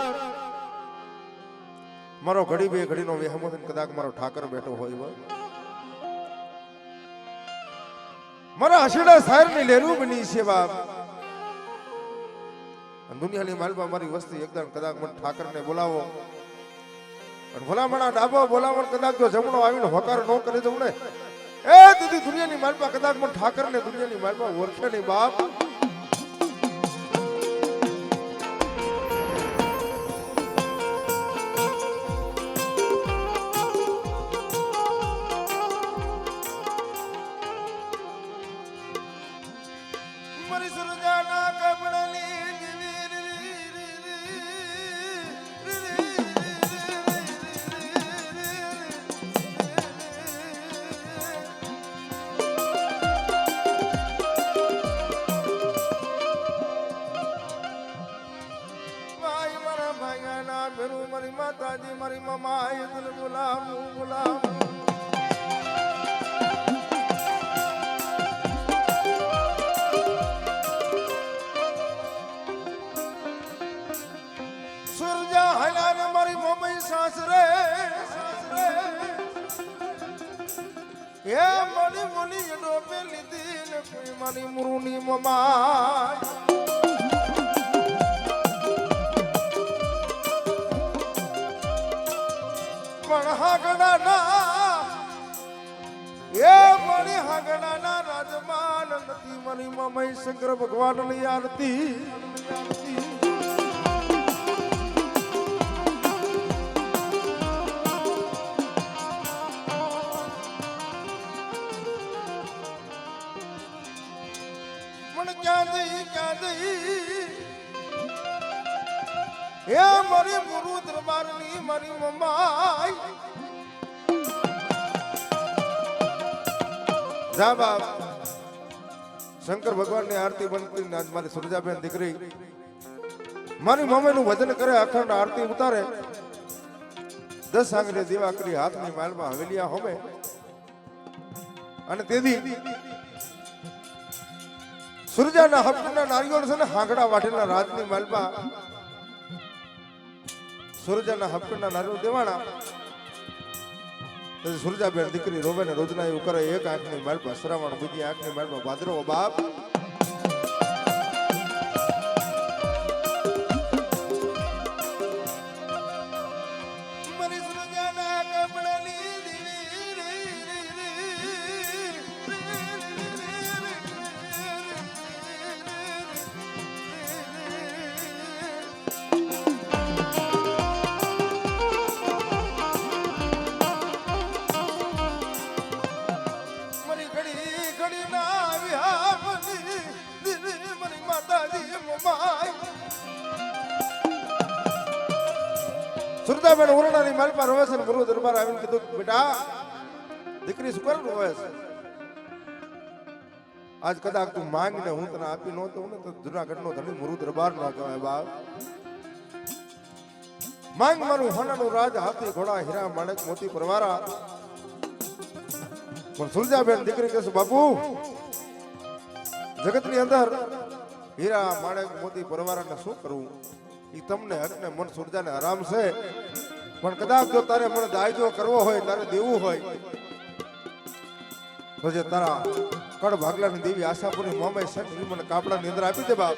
મારો ઘડી બે ઘડીનો વેહમો કદાચ મારો ઠાકર બેઠો હોય મારા હસીડા શાયર ની લેરું બની છે બાપ. દુનિયાની માલપા મારી વસ્તી એકદમ કદાચ મને ઠાકર ને બોલાવો અને ભલામણા ડાબો બોલાવણ કદાચ જો જમણો આવીને હોકાર ન કરી દઉં ને એ દીદી દુનિયાની માલપા કદાચ મને ઠાકર ને દુનિયાની માલપા ઓળખે નહીં બાપ. મારી માતાજી મારી મમા બોલાવું બોલાવું સુરજા હલાને મારી મમ્મી સાસરે એ મારી મોની ડોબે લીધી ને કોઈ મારી મુરુની મમા મારી મામા શંકર ભગવાનની આરતી મને ક્યાં જઈ હે મારી ગુરુ દરબારની મારી મમ્મા જા બાપ શંકર ભગવાનની આરતી બનતી આજ મારી સુરજાબેન દીકરી મારી મમ્મીનું ભજન કરે અખંડ આરતી ઉતારે 10 આંગળીએ દીવા કરી હાથની માલમાં હવેલિયા હોમે અને તેથી સુરજાના હકના નારિયેળ છે ને હાંગડા વાટેલા રાજની માલમાં સુરજાના હકના નારિયેળ દેવાના સુરજાબેન દીકરી રોવે ને રોજના એવું કરે એક આંખની માલમાં શ્રાવણ બીજી આંખની માલમાં ભાદરવો બાપ સુરજાબેન ઓરડાની માલ પર રોવે છે ને ગુરુ દરબાર આવીને કીધું બેટા દીકરી શું કરું રોવે છે આજ કદાચ તું માંગ ને હું તને આપી નહોતો ને તો જુનાગઢ નો ધણી ગુરુ દરબાર ના કહેવાય બાપ માંગ મારું હોનાનું રાજ હાથી ઘોડા હીરા માણેક મોતી પરવારા પણ સુરજાબેન દીકરી કહેશે બાપુ જગતની અંદર હીરા માણેક મોતી પરવારાને શું કરવું ઈ તમને હકને મન સુરજાને આરામ છે પણ કદાચ જો તારે મને દાયજો કરવો હોય તારે દેવું હોય તો જે તારા કડ ભાગલાની દેવી આશાપુરી મોમે છે ઈ મને કાપડાની અંદર આપી દે બાપ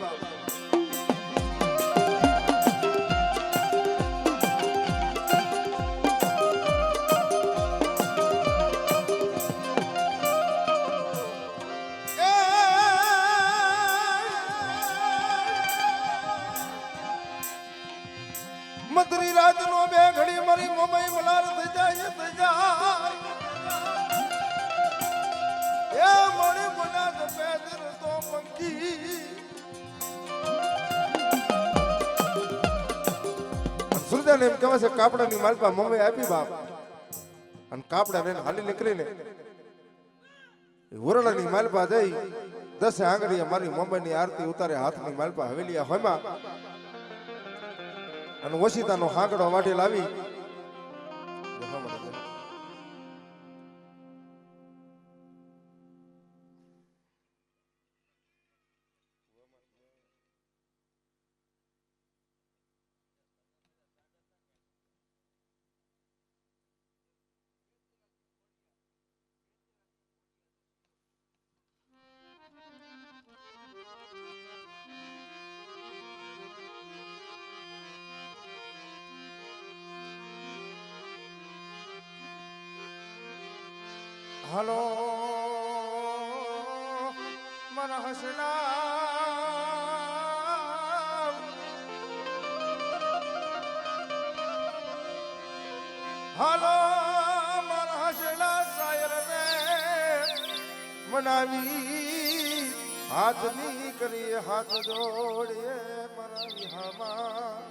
મધરી રાત નો બે ઘડી મારી મમ્મી મલાર થઈ જાય એ મણી બના તો પેદર તો મંકી સુરજાને એમ કહેવાય છે કાપડાની માલપા મમ્મી આપી બાપ અને કાપડા લઈને હાલી નીકળીને ઓરડાની માલપા જઈ 10 આંગળીએ મારી મમ્મીની આરતી ઉતારે હાથની માલપા હવેલિયા હોયમાં અને ઓશિતાનો હાંકડો વાટી લાવી હલો મારા હસના હલો મારા હસના શાયર ને મનાવી હાથની કરીએ હાથ જોડીએ મારા વિહામાં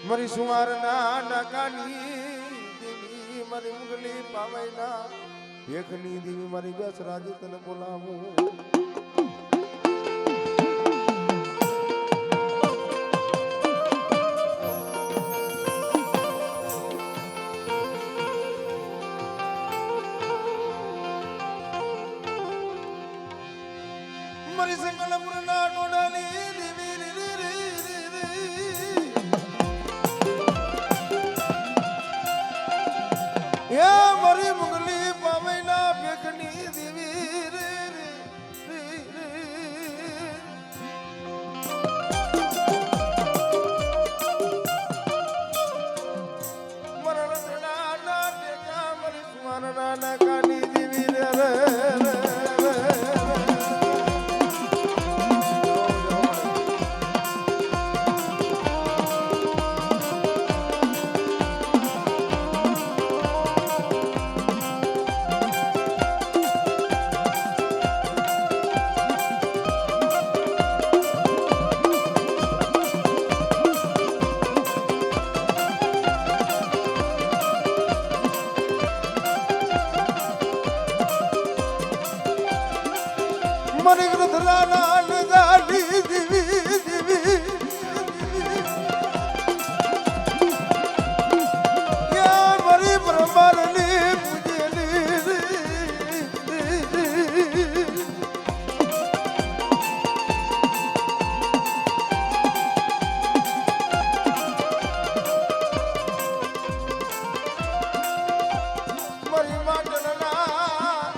મરી સુમાર ના નકાની દેવી મારી મુગલી પાવૈના ભેખની દેવી મારી બેસ રાજી તને બોલાવું મરી સંગલપુર ના ડોડાની દેવી મારી મુગલી પાવૈના ભેખની દેવી મરણ ના ટેકા મારી સુમારના મરી ગૃધરાના નજારી દીવી દીવી યા મરી બ્રહ્માની પૂજેલી મરી માટના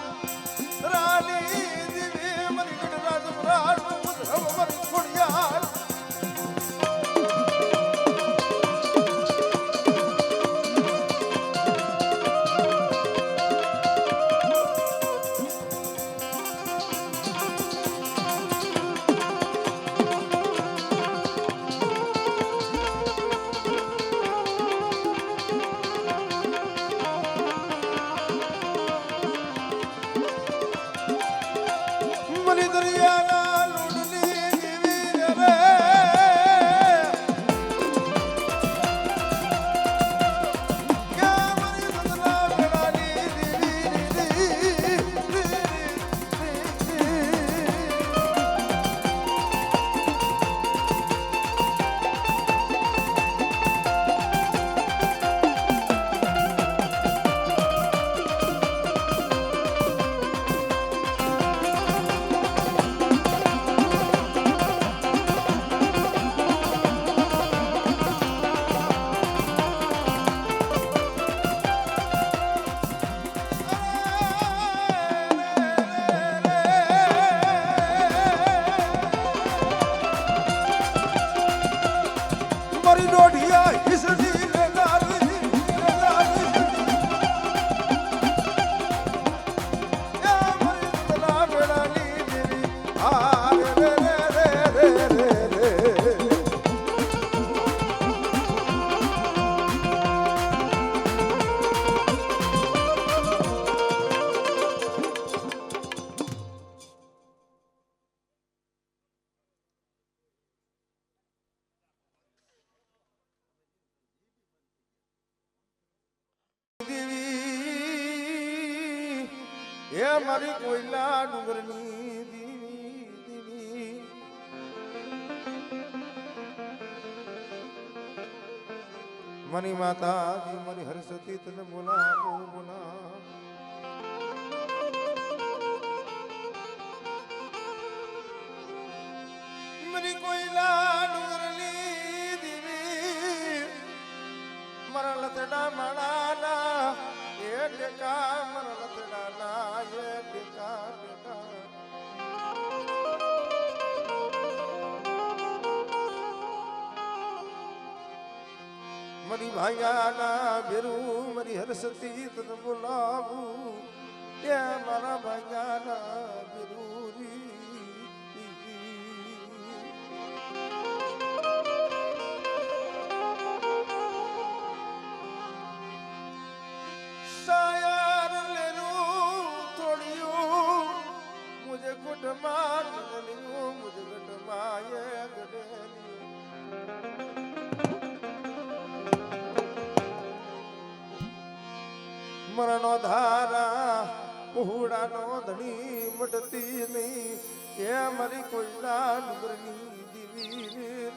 રાની દીવી મરી ગઢરાજ રાજ મરી ખોડિયાર મરી દરિયાના લૂંડની જીવી રે ક્યાં મરી સદના વેળાની દીવી મરી દોઢિયા હિસડી લેનારી યા મરી સદના વેળાની દીવી આ રે રે એ મારી કોયલા ડુંગરની દીવી દીવી મની માતા મારી હરસતી તને બોલાવો બોલા મરી કોયલા ડુંગરની દીવી મારા લતડા માણાના એ ટેકા મારા લતડાના એ ટેકા ટેકા મરી ભાઈયાના બેરું મરી હરસતી તને બોલાવું એ મારા ભાઈયાના બેરું शायर ले लूं थोड़ियों मुझे गुट मार गलियों मुझे गुट माये गडलियों मरणो धारा कुहड़ानो धनी मटती नहीं ये मरी कोयला डुंगरनी दीवी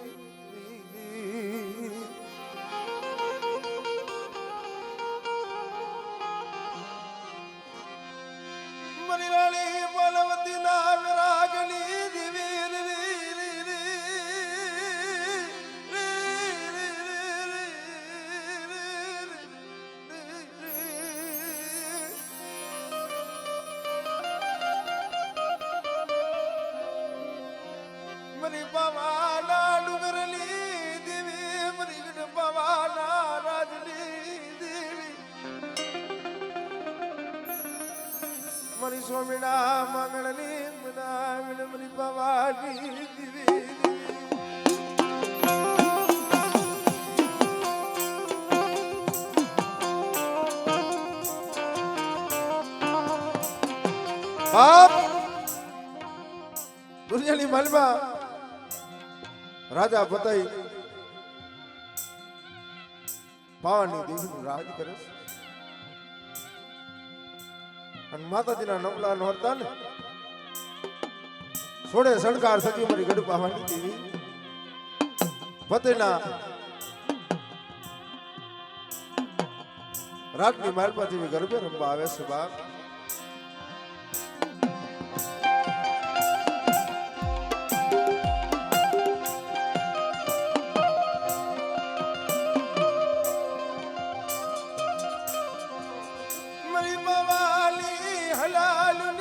મરી રાણી બોલવતી ના વિરાગની દીવી મરી પવાના ડુંગરલી દીવી મરી ગઢ પવાના રાજની દીવી મરી સ્વામીના મંગળની મનાવીને મરી પવાની દીવી બાપ દુનિયાની મલમાં રાજા બતાઈ પાવાની દેવીનું રાજ કરે છે અને માતાજીના નમલા નોરતા ને છોડે સણકાર સજી મારી ગડપા વાણી દેવી ફતેના રાતની માલપા જેવી ગરબે રમવા આવે છે બાપ મારી મવાલી હલાલની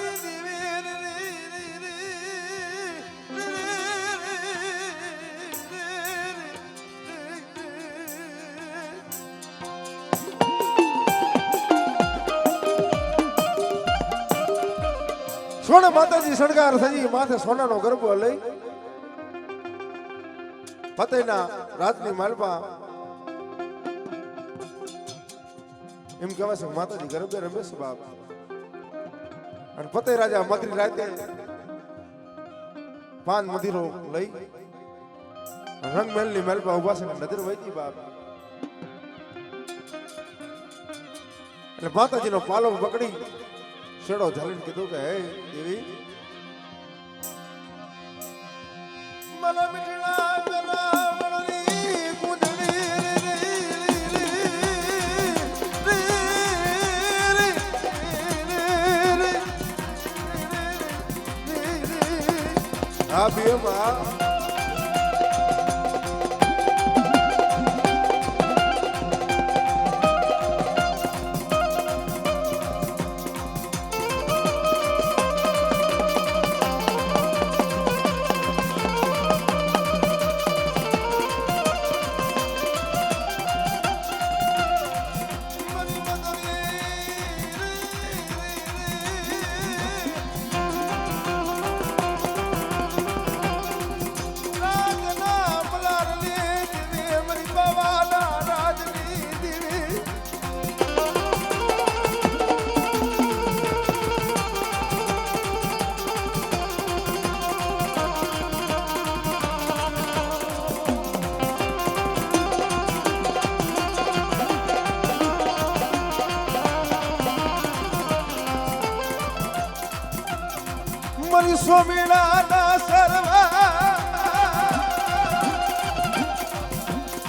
સોના માતાજી શણગાર સજી માથે સોનાનો ગરબો લઈ ફતેના રાતની માલપા એમ કહેવાય છે માતાજી ગરબે રમે છે બાપ અને ફતેહ રાજા મધરી રાતે પાન મધીરો લઈ રંગમહેલની માલપા ઉભા છે નજર વહીતી બાપ એટલે માતાજીનો પાલો પકડી છેડો ઝાલીને કીધું કે હે દેવી મને મીઠડા બનાવણી ગુંદડી હા બેમાં મારી સ્વામિનાના સર્વા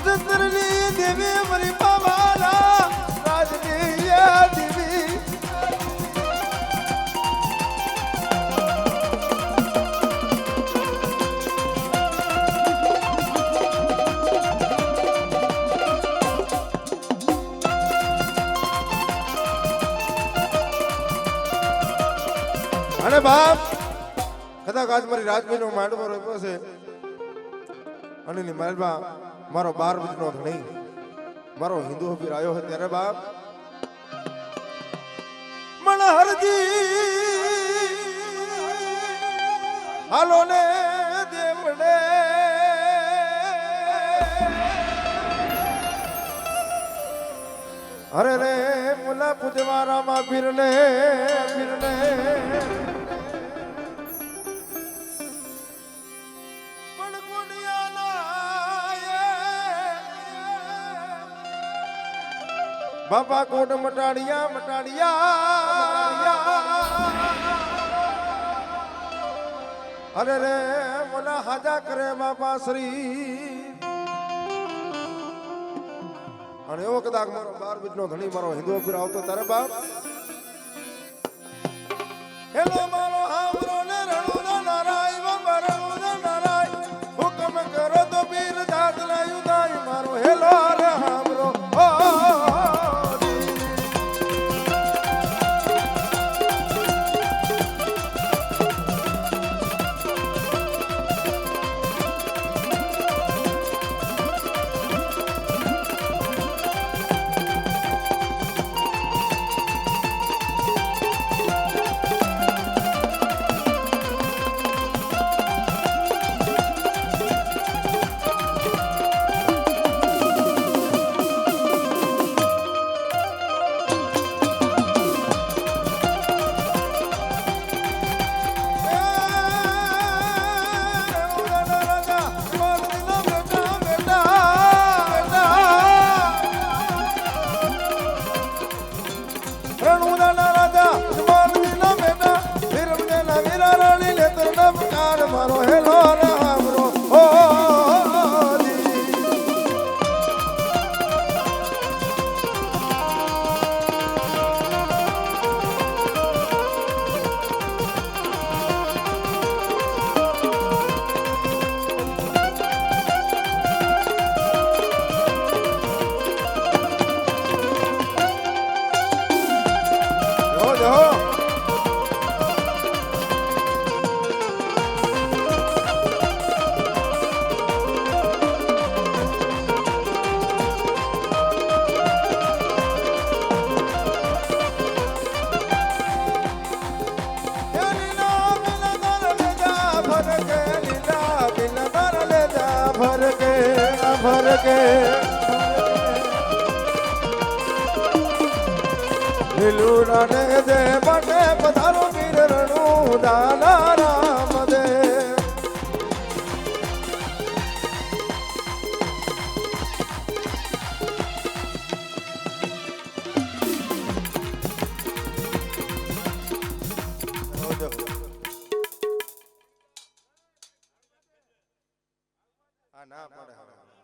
ચંદ્રની દેવી મારી પાવાના રાજની દેવી અને બાપ કદાચ આજ મારી રાજભાઈનો માંડવો રહ્યો છે અને ની માલમાં મારો 12 વર્ષનો ધણી મારો હિન્દુ હબીર આવ્યો છે ત્યારે બાપ મણહરજી હાલો ને દેવડે અરે રે મુલા પૂજવા રામા પીરને બાપા કોટ મટાડિયા અરે રે મોના હાજા કરે બાપા શ્રી અને એવો કદાચ મારો 12 બીજનો ધણી મારો હિન્દુ પીર આવતો તારે બાપ હેલો મારો હામરો ને રણુદા નારાય બાબા રણુદા નારાય હુકમ કરો તો પીર જાત લાયુ દાય મારો હેલો રે હામરો ફરકે લીલું રાને દે બને પધારો વીર રણું દાના રામ દે ના પડે